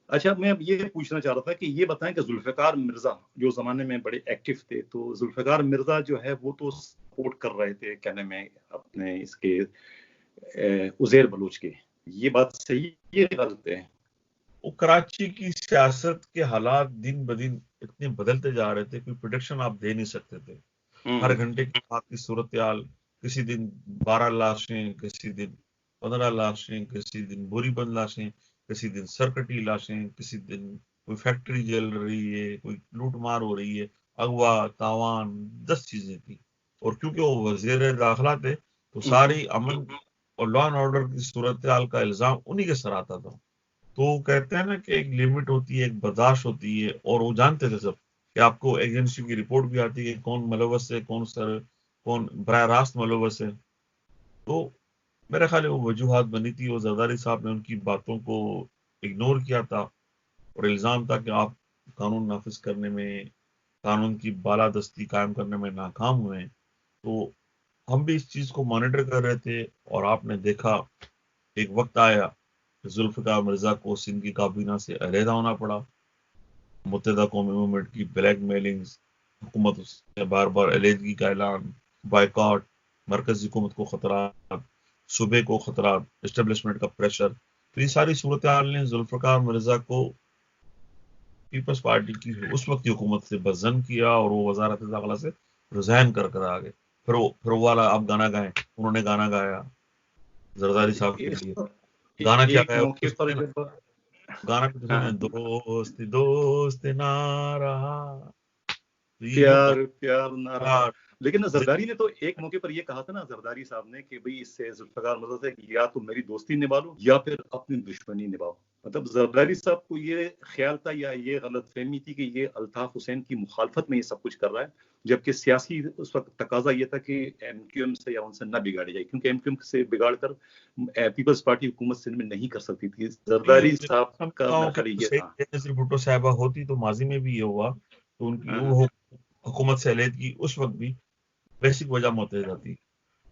اچھا میں اب یہ پوچھنا چاہ رہا تھا کہ یہ بتائیں کہ ذوالفقار مرزا جو زمانے میں بڑے ایکٹیو تھے، تو ذوالفقار مرزا جو ہے وہ تو سپورٹ کر رہے تھے کیا نام ہے اپنے اس کے عزیر بلوچ کے، یہ بات صحیح ہے غلط ہے؟ وہ کراچی کی سیاست کے حالات دن بدن اتنے بدلتے جا رہے تھے، کوئی پروڈکشن آپ دے نہیں سکتے تھے. ہر گھنٹے کی بات کی صورتحال، کسی دن 12 لاشیں، کسی دن 15 لاشیں، کسی دن بوری بند لاشیں، کسی دن سرکٹی لاشیں، کسی دن کوئی فیکٹری جل رہی ہے، کوئی لوٹ مار ہو رہی ہے، اغوا تاوان 10 چیزیں تھیں. اور کیونکہ وہ وزیر داخلہ تھے تو ساری امن اور لا اینڈ آرڈر کی صورتحال کا الزام انہی کے سر آتا تھا. تو کہتے ہیں نا کہ ایک لمٹ ہوتی ہے، ایک برداشت ہوتی ہے، اور وہ جانتے تھے سب کہ آپ کو ایجنسی کی رپورٹ بھی آتی ہے کہ کون ملوث ہے، کون براہ راست ملوث ہے. تو میرا خیال ہے وہ وجوہات بنی تھی، وہ زرداری صاحب نے ان کی باتوں کو اگنور کیا تھا، اور الزام تھا کہ آپ قانون نافذ کرنے میں، قانون کی بالادستی قائم کرنے میں ناکام ہوئے ہیں. تو ہم بھی اس چیز کو مانیٹر کر رہے تھے، اور آپ نے دیکھا ایک وقت آیا ذوالفقار مرزا کو سندھ کی کابینہ سے علیحدہ ہونا پڑا. متحدہ قومی موومنٹ کی بلیک میلنگز، حکومت سے بار بار علیحدگی کا اعلان، بائیکاٹ، مرکزی حکومت کو خطرات، صوبے کو خطرات، اسٹیبلشمنٹ کا پریشر. تو یہ ساری صورتحال نے ذوالفقار مرزا کو پیپلز پارٹی کی اس وقت کی حکومت سے بزن کیا، اور وہ وزارت داخلہ سے ریزائن کر آ گئے. پھر وہ والا آپ گانا گائیں، انہوں نے گانا گایا زرداری صاحب کے لیے. گانا کیا ایک گایا؟ موقع پر جب گانا بھی تو سنے، دوست دوست نہ رہا. تو یہ جو پیار نہ رہا. لیکن زرداری نے تو ایک موقع پر یہ کہا تھا نا، زرداری صاحب نے کہ بھئی اس سے ذوالفقار مرزا سے یا تو میری دوستی نبھا لو یا پھر اپنی دشمنی نبھاؤ. مطلب زرداری صاحب کو یہ خیال تھا یا یہ غلط فہمی تھی کہ یہ الطاف حسین کی مخالفت میں یہ سب کچھ کر رہا ہے، جبکہ سیاسی اس وقت تقاضا یہ تھا کہ ایم کیو ایم سے یا ان سے نہ بگاڑی جائے، کیونکہ ایم کیو ایم سے بگاڑ کر پیپلز پارٹی حکومت سندھ میں نہیں کر سکتی تھی. زرداری صاحب کا میرا خیال یہ تھا. بھٹو صاحبہ ہوتی تو ماضی میں بھی یہ ہوا، تو ان کی وہ حکومت سے علیحدگی اس وقت بھی بیسک وجہ متحدہ تھی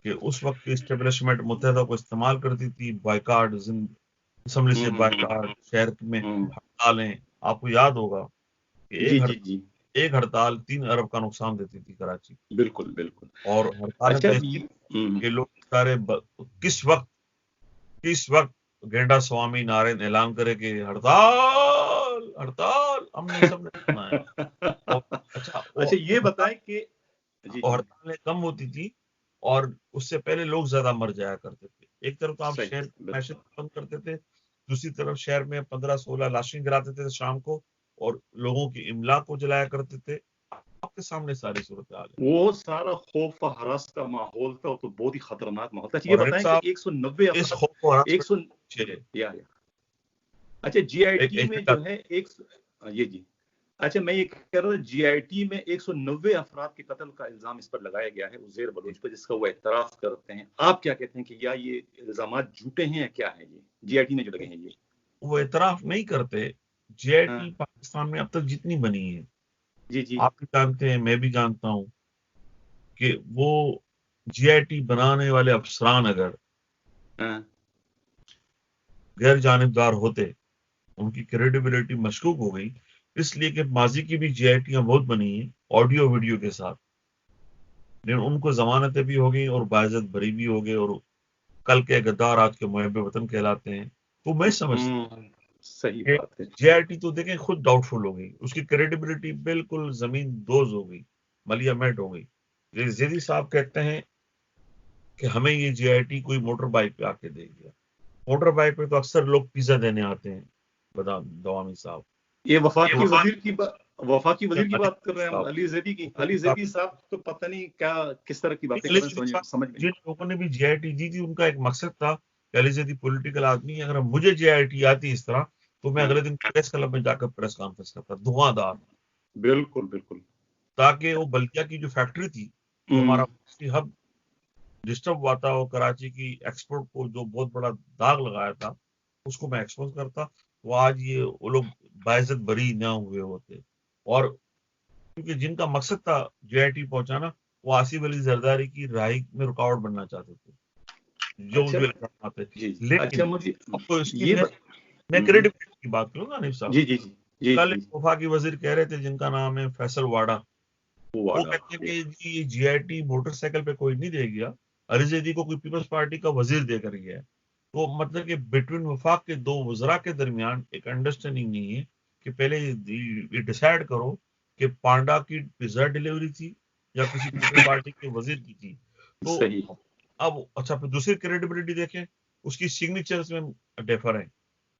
کہ اس وقت کی اسٹیبلشمنٹ متحدہ کو استعمال کرتی تھی. بائیکاٹ، اسمبلی سے بائیکاٹ، شہر میں ہڑتالیں. آپ کو یاد ہوگا کہ ایک ہڑتال 3 ارب کا نقصان دیتی تھی کراچی. بالکل بالکل. اور ہڑتالیں کہ لوگ سارے کس وقت گینڈا سوامی نارائن اعلان کرے کہ ہڑتال ہڑتال، ہم نے سب نے سنا ہے. اچھا یہ بتائیں کہ ہڑتالیں کم ہوتی تھی اور اس سے پہلے لوگ زیادہ مر جایا کرتے تھے. ایک طرف تو آپ شہر معیشت بند کرتے تھے، دوسری طرف شہر میں 15-16 لاشیں گراتے تھے شام کو، اور لوگوں کی املاک کو جلایا کرتے تھے. آپ کے سامنے ساری صورتحال ہے. وہ سارا خوف و ہراس کا ماحول تھا، تو بہت ہی خطرناک ماحول تھا. یہ بتائیں کہ 190 اس خوف و ہراس اچھا جی آئی ٹی میں جو ہے جی اچھا میں یہ کہہ رہا تھا جی آئی ٹی میں 190 افراد کے قتل کا الزام اس پر لگایا گیا ہے عزیر بلوچ پر، جس کا وہ اعتراف کرتے ہیں. آپ کیا کہتے ہیں کہ یا یہ الزامات جھوٹے ہیں یا کیا ہے؟ یہ جی آئی ٹی میں جو لگے ہیں یہ وہ اعتراف نہیں کرتے. جی آئی ٹی پاکستان میں اب تک جتنی بنی ہے، آپ بھی جانتے ہیں، میں بھی جانتا ہوں کہ وہ جی آئی ٹی بنانے والے افسران اگر غیر جانبدار ہوتے، ان کی کریڈیبلٹی مشکوک ہو گئی، اس لیے کہ ماضی کی بھی جی آئی ٹیاں بہت بنی ہیں آڈیو ویڈیو کے ساتھ، لیکن ان کو ضمانتیں بھی ہو گئی اور باعزت بری بھی ہو گئے، اور کل کے غدار آج کے محب وطن کہلاتے ہیں. تو میں سمجھتا صحیح کہ بات ہے. جے آئی ٹی تو دیکھیں خود ڈاؤٹ فل ہو گئی، اس کی کریڈیبلٹی بالکل زمین دوز ہو گئی، ملیا میٹ ہو گئی. زیدی صاحب کہتے ہیں کہ ہمیں یہ جے آئی ٹی کوئی موٹر بائک پہ آ کے دے گیا. موٹر بائک پہ تو اکثر لوگ پیزا دینے آتے ہیں. دوامی صاحب یہ وفاقی وزیر کی بات کر رہے ہیں ہم، صاحب، علی زیدی کی. علی زیدی صاحب تو پتہ نہیں کیا کس طرح کی باتیں کر رہے ہیں، سمجھ نہیں. جن لوگوں نے بھی جے آئی ٹی دی تھی ان کا ایک مقصد تھا کہ علی زیدی پولیٹیکل آدمی ہے، اگر مجھے جے آئی ٹی آتی اس طرح تو میں اگلے دن پریس کلب میں جا کر پریس کانفرنس کرتا، دھواں دار. بالکل بالکل. تاکہ وہ بلدیہ کی جو فیکٹری تھی جو ہمارا ہب ڈسٹرب ہوا تھا، وہ کراچی کی ایکسپورٹ کو جو بہت بڑا داغ لگایا تھا اس کو میں ایکسپوز کرتا، تو آج یہ وہ لوگ باعزت بری نہ ہوئے ہوتے. اور کیونکہ جن کا مقصد تھا جے آئی ٹی پہنچانا وہ آصف علی زرداری کی رہائی میں رکاوٹ بننا چاہتے تھے، جو اچھا الزامات تھے. جی. لیکن اچھا مجھے اب تو اس کی یہ میں کریڈیبلٹی کی بات کروں گا حنیف صاحب. جی جی جی جی کل جی. ایک وفاقی وزیر کہہ رہے تھے جن کا نام ہے فیصل واڈا، وہ کہتے ہیں کہ جی یہ جی آئی ٹی موٹر سائیکل پہ کوئی نہیں دے گیا، علی زیدی کو کوئی پیپلز پارٹی کا وزیر دے کر گیا ہے. تو مطلب کہ بٹوین وفاق کے دو وزراء کے درمیان ایک انڈرسٹینڈنگ نہیں ہے کہ پہلے یہ ڈیسائیڈ کرو کہ پانڈا کی پیزا ڈیلیوری تھی یا کسی پیپل پارٹی کے وزیر کی تھی. تو صحیح. اب اچھا پھر دوسری کریڈیبلٹی دیکھیں، اس کی سگنیچرز میں ڈیفر ہیں.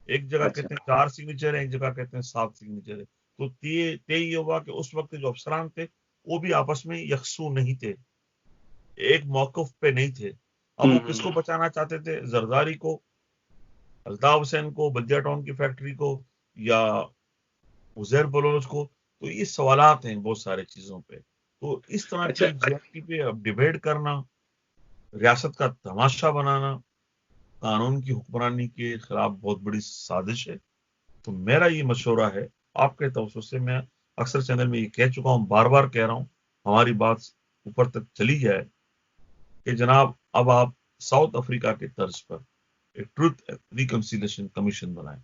ایک جگہ کہتے ہیں 4 سگنیچر ہیں، ایک جگہ کہتے ہیں 7 سگنیچر ہے. تو طے یہ ہوا کہ اس وقت جو افسران تھے وہ بھی آپس میں یکسو نہیں تھے، ایک موقف پہ نہیں تھے. اب وہ کس کو بچانا چاہتے تھے؟ زرداری کو، الطاف حسین کو، بلدیہ ٹاؤن کی فیکٹری کو، یا عزیر بلوچ کو؟ تو یہ سوالات ہیں بہت سارے چیزوں پہ. تو اس طرح کی جے آئی ٹی پہ اب ڈیبیٹ کرنا، ریاست کا تماشا بنانا، قانون کی حکمرانی کے خلاف بہت بڑی سازش ہے. تو میرا یہ مشورہ ہے آپ کے توسط سے، میں اکثر چینل میں یہ کہہ چکا ہوں، بار بار کہہ رہا ہوں، ہماری بات اوپر تک چلی جائے کہ جناب اب آپ ساؤتھ افریقہ کے طرز پر ایک ٹروتھ ریکنسیلیشن کمیشن بنائیں.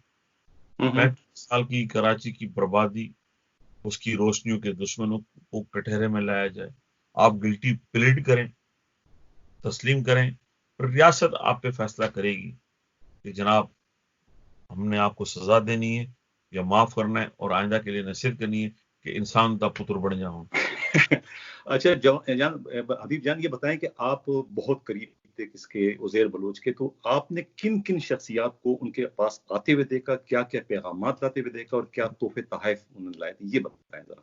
35 سال کی کراچی کی بربادی، اس کی روشنیوں کے دشمنوں کو کٹہرے میں لایا جائے. آپ گلٹی پلیڈ کریں، تسلیم کریں، پھر ریاست آپ پہ فیصلہ کرے گی کہ جناب ہم نے آپ کو سزا دینی ہے یا معاف کرنا ہے، اور آئندہ کے لیے نصیحت کرنی ہے کہ انسان دا پتر بن جاؤں. اچھا حبیب جان، یہ بتائیں کہ آپ بہت قریب تھے کس کے، عزیر بلوچ کے، تو آپ نے کن کن شخصیات کو ان کے پاس آتے ہوئے دیکھا، کیا کیا پیغامات لاتے ہوئے دیکھا، اور کیا تحفے تحائف انہوں نے لائے تھے، یہ بتائیں ذرا.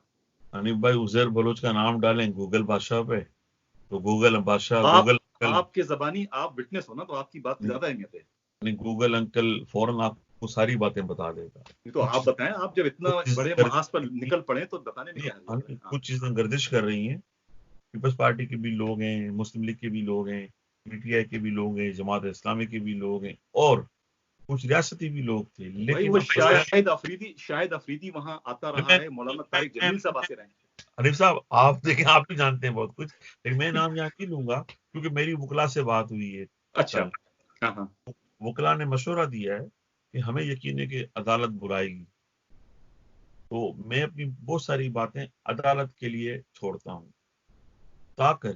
حنیف بھائی عزیر بلوچ کا نام ڈالیں گوگل بادشاہ پہ تو گوگل بادشاہ، گوگل آپ کے زبانی آپ وٹنس ہو نا، تو آپ کی بات زیادہ اہمیت ہے. گوگل انکل فوراً آپ کو ساری باتیں بتا دے گا. تو آپ بتائیں، آپ جب اتنا بڑے محاذ پر نکل پڑے تو بتانے میں کیا ہے. کچھ چیزیں گردش کر رہی ہیں، پیپلز پارٹی کے بھی لوگ ہیں، مسلم لیگ کے بھی لوگ ہیں، پی ٹی آئی کے بھی لوگ ہیں، جماعت اسلامی کے بھی لوگ ہیں، اور کچھ ریاستی بھی لوگ تھے. لیکن وہ شاہد افریدی وہاں آتا رہا ہے، مولانا طارق جمیل صاحب آتے رہے. حنیف صاحب آپ دیکھیں، آپ بھی جانتے ہیں بہت کچھ، لیکن میں نام یہاں نہیں لوں گا کیونکہ میری وکلا سے بات ہوئی ہے. اچھا. وکلا نے مشورہ دیا ہے کہ ہمیں یقین ہے کہ عدالت بلائے گی، تو میں اپنی بہت ساری باتیں عدالت کے لیے چھوڑتا ہوں تاکہ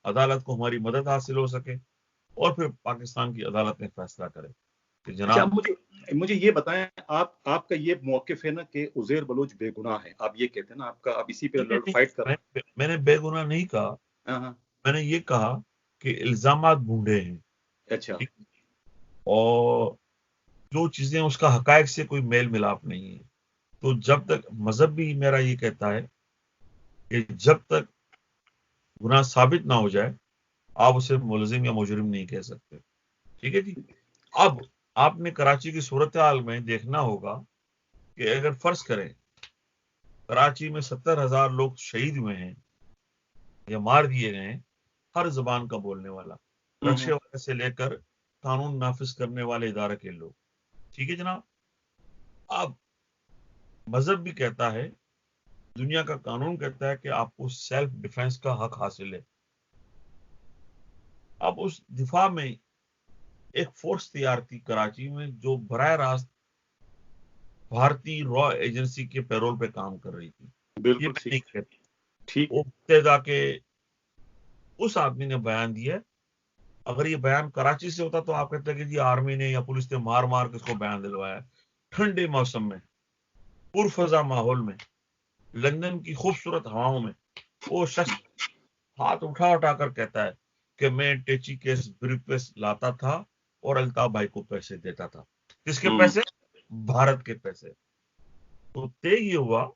عدالت کو ہماری مدد حاصل ہو سکے، اور پھر پاکستان کی عدالت میں فیصلہ کرے کہ جناب. مجھے یہ بتائیں، آپ کا یہ موقف ہے نا کہ عزیر بلوچ بے گناہ ہے، آپ یہ کہتے ہیں نا، آپ کا اب اسی پہ فائٹ کر رہے ہیں. میں نے بے گناہ نہیں کہا، میں نے یہ کہا کہ الزامات بھونڈے ہیں. اچھا. اور جو چیزیں اس کا حقائق سے کوئی میل ملاپ نہیں ہے. تو جب تک مذہب بھی میرا یہ کہتا ہے کہ جب تک گناہ ثابت نہ ہو جائے آپ اسے ملزم یا مجرم نہیں کہہ سکتے. ٹھیک ہے جی. اب آپ نے کراچی کی صورتحال میں دیکھنا ہوگا کہ اگر فرض کریں کراچی میں 70,000 لوگ شہید ہوئے ہیں یا مار دیے گئے ہیں، ہر زبان کا بولنے والا، رکشے والے سے لے کر قانون نافذ کرنے والے ادارے کے لوگ. ٹھیک ہے جناب. اب مذہب بھی کہتا ہے، دنیا کا قانون کہتا ہے کہ آپ کو سیلف ڈیفenس کا حق حاصل ہے. اب اس دفاع میں ایک فورس تیار تھی کراچی میں جو براہ راست بھارتی را ایجنسی کے پیرول پہ کام کر رہی تھی. یہ بالکل میں نہیں کہتا. ٹھیک. وہ متحدہ کے اس آدمی نے بیان دیا. اگر یہ بیان کراچی سے ہوتا تو آپ کہتے ہیں کہ جی آرمی نے یا پولیس نے مار مار کے اس کو بیان دلوایا. ٹھنڈے موسم میں، پرفضا ماحول میں، لندن کی خوبصورت ہواؤں میں وہ شخص ہاتھ اٹھا اٹھا کر کہتا ہے کہ میں ٹیچی کیس بریف کیس لاتا تھا اور الطاف بھائی کو پیسے دیتا تھا. کس کے پیسے؟ بھارت کے پیسے. تو طے یہ ہوا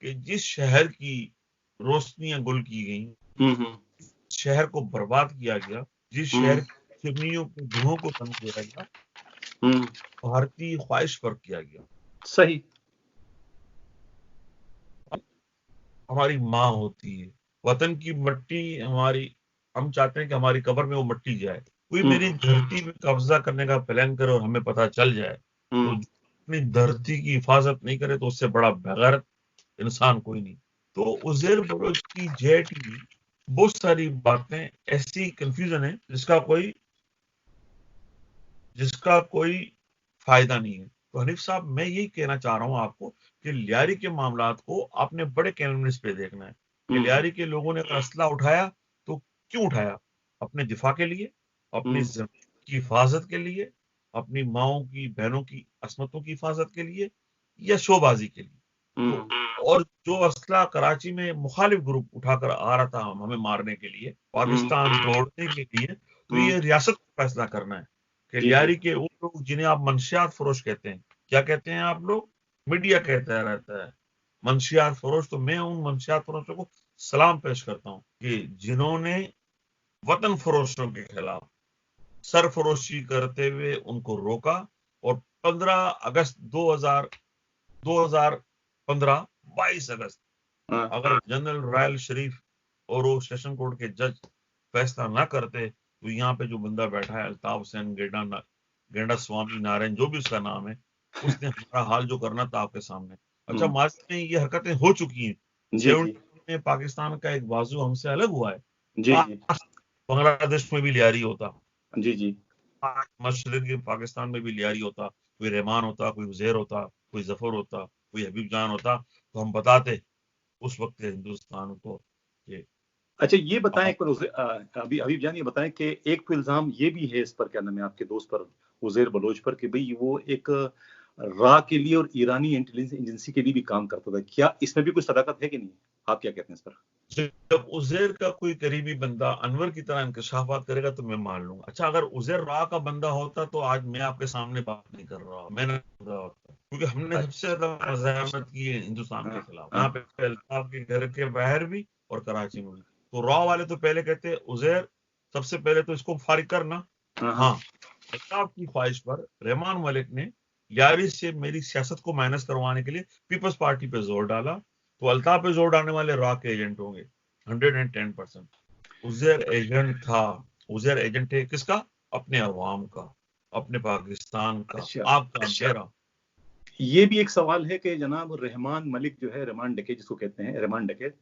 کہ جس شہر کی روشنیاں گل کی گئیں، شہر کو برباد کیا گیا، جس شہر کی چمنیوں کے دھوؤں کو تن کیا گیا، بھارتی خواہش پر کیا گیا. صحیح. ہماری ماں ہوتی ہے، وطن کی مٹی ہماری، ہم چاہتے ہیں کہ ہماری قبر میں وہ مٹی جائے. کوئی میری دھرتی میں قبضہ کرنے کا پلان کرے اور ہمیں پتہ چل جائے تو اپنی دھرتی کی حفاظت نہیں کرے تو اس سے بڑا بغیرت انسان کوئی نہیں. تو عزیر بلوچ کی جے ٹی بہت ساری باتیں ایسی کنفیوژن ہے جس کا کوئی فائدہ نہیں ہے. تو حنیف صاحب میں یہی کہنا چاہ رہا ہوں آپ کو کہ لیاری کے معاملات کو آپ نے بڑے کینونس پہ دیکھنا ہے کہ لیاری کے لوگوں نے اسلحہ اٹھایا تو کیوں اٹھایا؟ اپنے دفاع کے لیے، اپنی زمین کی حفاظت کے لیے، اپنی ماؤں کی بہنوں کی عصمتوں کی حفاظت کے لیے، یا شو بازی کے لیے. اور جو اسلحہ کراچی میں مخالف گروپ اٹھا کر آ رہا تھا ہمیں مارنے کے لیے، پاکستان توڑنے کے لیے، تو یہ ریاست کو فیصلہ کرنا ہے کہ لیاری کے وہ لوگ جنہیں آپ منشیات فروش کہتے ہیں، کیا کہتے ہیں آپ لوگ؟ میڈیا کہتا رہتا ہے منشیات فروش. تو میں ان منشیات فروشوں کو سلام پیش کرتا ہوں کہ جنہوں نے وطن فروشوں کے خلاف سرفروشی کرتے ہوئے ان کو روکا. اور 15 اگست 2015 22 اگست اگر جنرل رائل شریف اور وہ سیشن کورٹ کے جج فیصلہ نہ کرتے تو یہاں پہ جو بندہ بیٹھا ہے الطاف حسین گینڈا سوامی نارائن جو بھی اس کا نام ہے، اس نے ہمارا حال جو کرنا تھا آپ کے سامنے. اچھا ماضی میں یہ حرکتیں ہو چکی ہیں. 70 میں پاکستان کا ایک بازو ہم سے الگ ہوا ہے. بنگلہ دیش میں بھی لیاری ہوتا، مشرق پاکستان میں بھی لیاری ہوتا، کوئی رحمان ہوتا، کوئی عزیر ہوتا، کوئی ظفر ہوتا، کوئی حبیب جان ہوتا، تو ہم بتاتے اس وقت ہندوستان کو کہ اچھا یہ بتائیں حبیب جان، یہ بتائیں کہ ایک تو الزام یہ بھی ہے اس پر، کیا نام ہے آپ کے دوست پر، عزیر بلوچ پر، کہ بھئی وہ ایک را کے لیے اور ایرانی انٹیلیجنس ایجنسی کے لیے بھی کام کرتا تھا. کیا اس میں بھی کوئی صداقت ہے کہ نہیں؟ آپ کیا کہتے ہیں اس پر؟ جب عزیر کا کوئی قریبی بندہ انور کی طرح انکشافات کرے گا تو میں مان لوں گا. اچھا اگر عزیر را کا بندہ ہوتا تو آج میں آپ کے سامنے بات نہیں کر رہا، میں نے ہوتا، کیونکہ ہم نے سب سے زیادہ مزاحمت کی ہے ہندوستان کے خلاف، یہاں پہ الطاف کے گھر کے باہر بھی اور کراچی میں بھی. تو را والے تو پہلے کہتے عزیر سب سے پہلے تو اس کو فارغ کرنا. ہاں، الطاف کی خواہش پر رحمان ملک نے لیاری سے میری سیاست کو مائنس کروانے کے لیے پیپلز پارٹی پہ زور ڈالا. تو الطاف پہ زور ڈالنے والے را کے ایجنٹ ہوں گے 110%. عزیر ایجنٹ تھا، عزیر ایجنٹ ہے کس کا؟ اپنے عوام کا، اپنے پاکستان کا، آپ کا، میرا. یہ بھی ایک سوال ہے کہ جناب رحمان ملک جو ہے، رحمان ڈکیت جس کو کہتے ہیں، رحمان ڈکیت،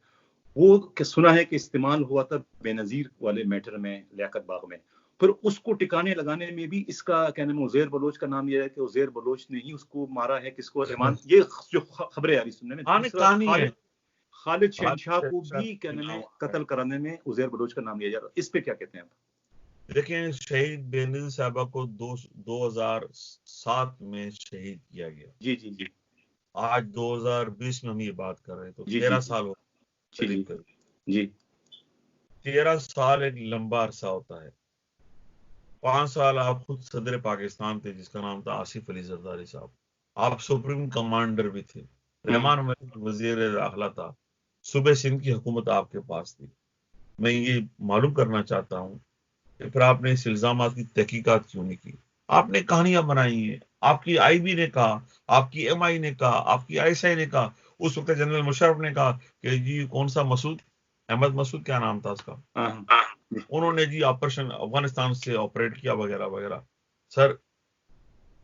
وہ سنا ہے کہ استعمال ہوا تھا بے نظیر والے میٹر میں، لیاقت باغ میں. پھر اس کو ٹکانے لگانے میں بھی اس کا کیا نام ہے، عزیر بلوچ کا نام یہ ہے کہ عزیر بلوچ نے ہی اس کو مارا ہے. کس کو؟ رحمان. یہ جو خبریں آ رہی سننے میں، خالد شہنشاہ کو بھی کیا نام ہے قتل کرانے میں عزیر بلوچ کا نام لیا جا رہا ہے. اس پہ کیا کہتے ہیں آپ؟ دیکھیں، شہید بے نظیر صاحبہ کو 2007 میں شہید کیا گیا. جی آج 2020 میں ہم یہ بات کر رہے ہیں تو 13 سال ہو جی 13 سال ایک لمبا عرصہ ہوتا ہے. 5 سال آپ خود صدر پاکستان تھے جس کا نام تھا آصف علی زرداری صاحب. آپ سپریم کمانڈر بھی تھے. رحمان ملک وزیر داخلہ تھا. صوبہ سندھ کی حکومت آپ کے پاس تھی. میں یہ معلوم کرنا چاہتا ہوں کہ پھر آپ نے اس الزامات کی تحقیقات کیوں نہیں کی؟ آپ نے کہانیاں بنائی ہیں، آپ کی آئی بی نے کہا، آپ کی ایم آئی نے کہا، آپ کی آئی ایس آئی نے کہا. اس وقت جنرل مشرف نے کہا کہ جی کون سا مسعود احمد مسعود کیا نام تھا اس کا، انہوں نے جی آپریشن افغانستان سے آپریٹ کیا وغیرہ وغیرہ. سر،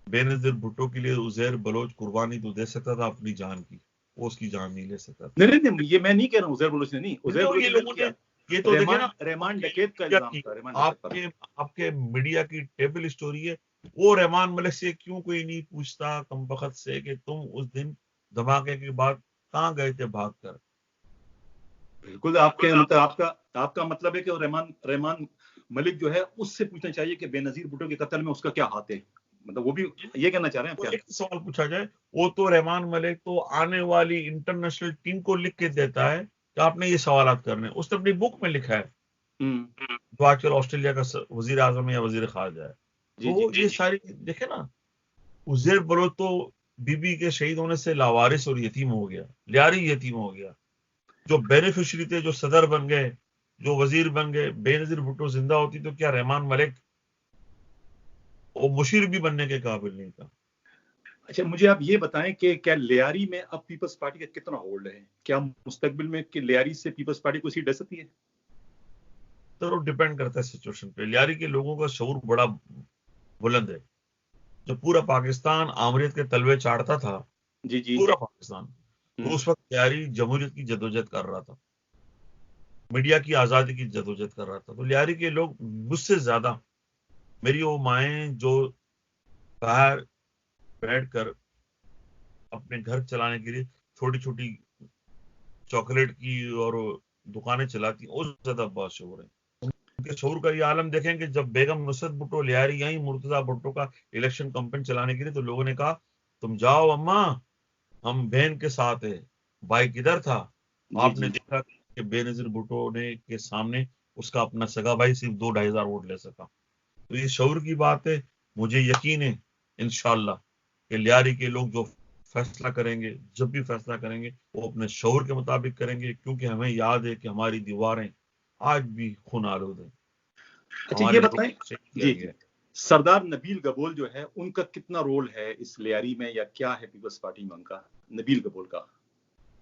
بے نظیر بھٹو کے لیے عزیر بلوچ قربانی تو دے سکتا تھا اپنی جان کی، وہ اس کی جان نہیں لے سکتا تھا. نہیں، یہ میں نہیں کہہ رہا ہوں عزیر بلوچ نے نہیں، عزیر بلوچ یہ لوگوں نے یہ تو دیکھیں نا، رحمان ڈکیت کا الزام تھا. آپ کے میڈیا کی ٹیبل اسٹوری ہے وہ رحمان ملک سے کیوں کوئی نہیں پوچھتا کمبخت سے کہ تم اس دن دھماکے کے بعد کہاں گئے تھے بھاگ کر؟ بالکل آپ کا مطلب ہے کہ رحمان ملک جو ہے اس سے پوچھنا چاہیے کہ بے نظیر بھٹو کے قتل میں اس کا کیا ہاتھ ہے، مطلب وہ بھی یہ کہنا چاہ رہے ہیں تو کیا؟ ایک سوال پوچھا جائے، وہ تو رحمان ملک تو آنے والی انٹرنیشنل ٹیم کو لکھ کے دیتا ہے کہ آپ نے یہ سوالات کرنے، اس نے اپنی بک میں لکھا ہے، جو آج کل آسٹریلیا کا وزیر اعظم یا وزیر خارجہ ہے. تو یہ ساری دیکھیں نا، عزیر بلوچ تو بی بی کے شہید ہونے سے لاوارث اور یتیم ہو گیا، لیاری یتیم ہو گیا. جو بینیفیشری تھے، جو صدر بن گئے، جو وزیر بن گئے، بے نظیر بھٹو زندہ ہوتی تو کیا رحمان ملک وہ مشیر بھی بننے کے قابل نہیں تھا. اچھا مجھے آپ یہ بتائیں کہ کیا لیاری میں اب پیپلز پارٹی کا کتنا ہولڈ ہے؟ کیا مستقبل میں کہ لیاری سے پیپلز پارٹی کو سیٹ دے سکتی ہے؟ تو ڈیپینڈ کرتا ہے سچویشن پہ. لیاری کے لوگوں کا شعور بڑا بلند ہے. جب پورا پاکستان آمریت کے تلوے چاڑتا تھا، جی پورا پاکستان، تو اس وقت لیاری جمہوریت کی جدوجہد کر رہا تھا، میڈیا کی آزادی کی جدوجہد کر رہا تھا. تو لیاری کے لوگ مجھ سے زیادہ، میری وہ مائیں جو باہر بیٹھ کر اپنے گھر چلانے کے لیے چھوٹی چھوٹی چاکلیٹ کی اور دکانیں چلاتی ہیں، اس زیادہ بہت شعور ہے. ان کے شعور کا یہ عالم دیکھیں کہ جب بیگم نصرت بھٹو لیاری آئی مرتضیٰ بھٹو کا الیکشن کمپین چلانے کے لیے، تو لوگوں نے کہا تم جاؤ اماں، ہم بہن کے ساتھ ہے. بھائی کدھر تھا؟ آپ نے دیکھا کہ بے نظیر بھٹو نے کے سامنے اس کا اپنا سگا بھائی صرف 2-2,500 ووٹ لے سکا. تو یہ شعور کی بات ہے. مجھے یقین ہے انشاءاللہ کہ لیاری کے لوگ جو فیصلہ کریں گے، جب بھی فیصلہ کریں گے، وہ اپنے شعور کے مطابق کریں گے، کیونکہ ہمیں یاد ہے کہ ہماری دیواریں آج بھی خون آلود ہیں. اچھا یہ بتائیں سردار نبیل گبول جو ہے ان کا کتنا رول ہے اس لیاری میں، یا کیا ہے پیپلز پارٹی میں ان کا، نبیل گبول کا،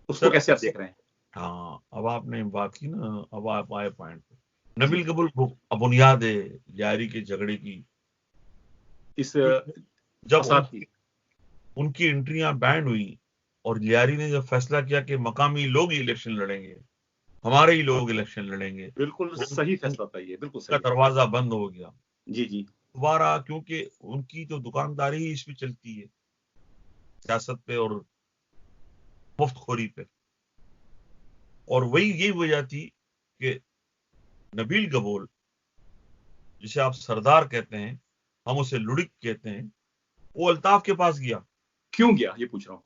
اس کو کیسے آپ دیکھ رہے ہیں؟ ہاں اب آپ نے بات کی نا، اب آپ آئے پوائنٹ پہ. نبیل گبول بنیاد ہے لیاری کے جھگڑے کی. اس جب ان کی انٹریاں بینڈ ہوئی اور لیاری نے جب فیصلہ کیا کہ مقامی لوگ ہی الیکشن لڑیں گے، ہمارے ہی لوگ الیکشن لڑیں گے، بالکل صحیح فیصلہ تھا یہ، بالکل کا دروازہ بند ہو گیا. جی دوبارہ کیونکہ ان کی تو دکانداری ہی اس پہ چلتی ہے، سیاست پہ اور مفت خوری پہ. اور وہی یہی وجہ تھی کہ نبیل گبول، جسے آپ سردار کہتے ہیں، ہم اسے لڑک کہتے ہیں، وہ الطاف کے پاس گیا. کیوں گیا یہ پوچھ رہا ہوں؟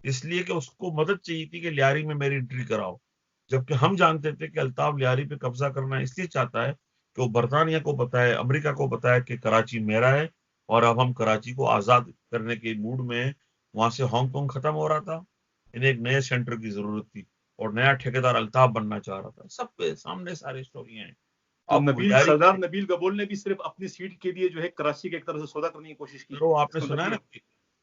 اس لیے کہ اس کو مدد چاہیے تھی کہ لیاری میں میری انٹری کراؤ. جبکہ ہم جانتے تھے کہ الطاف لیاری پہ قبضہ کرنا اس لیے چاہتا ہے کہ وہ برطانیہ کو بتائے، امریکہ کو بتائے کہ کراچی میرا ہے، اور اب ہم کراچی کو آزاد کرنے کے موڈ میں ہیں. وہاں سے ہانگ کانگ ختم ہو رہا تھا، انہیں ایک نئے سینٹر کی ضرورت تھی، اور نیا ٹھیکیدار الطاف بننا چاہ رہا تھا. سب کے سامنے ساری اسٹوریاں ہیں. سردار نبیل گبول نے بھی صرف اپنی سیٹ کے لیے جو ہے کراچی کے ایک طرح سے سودا کرنے کی کوشش کی. آپ نے سنا ہے نا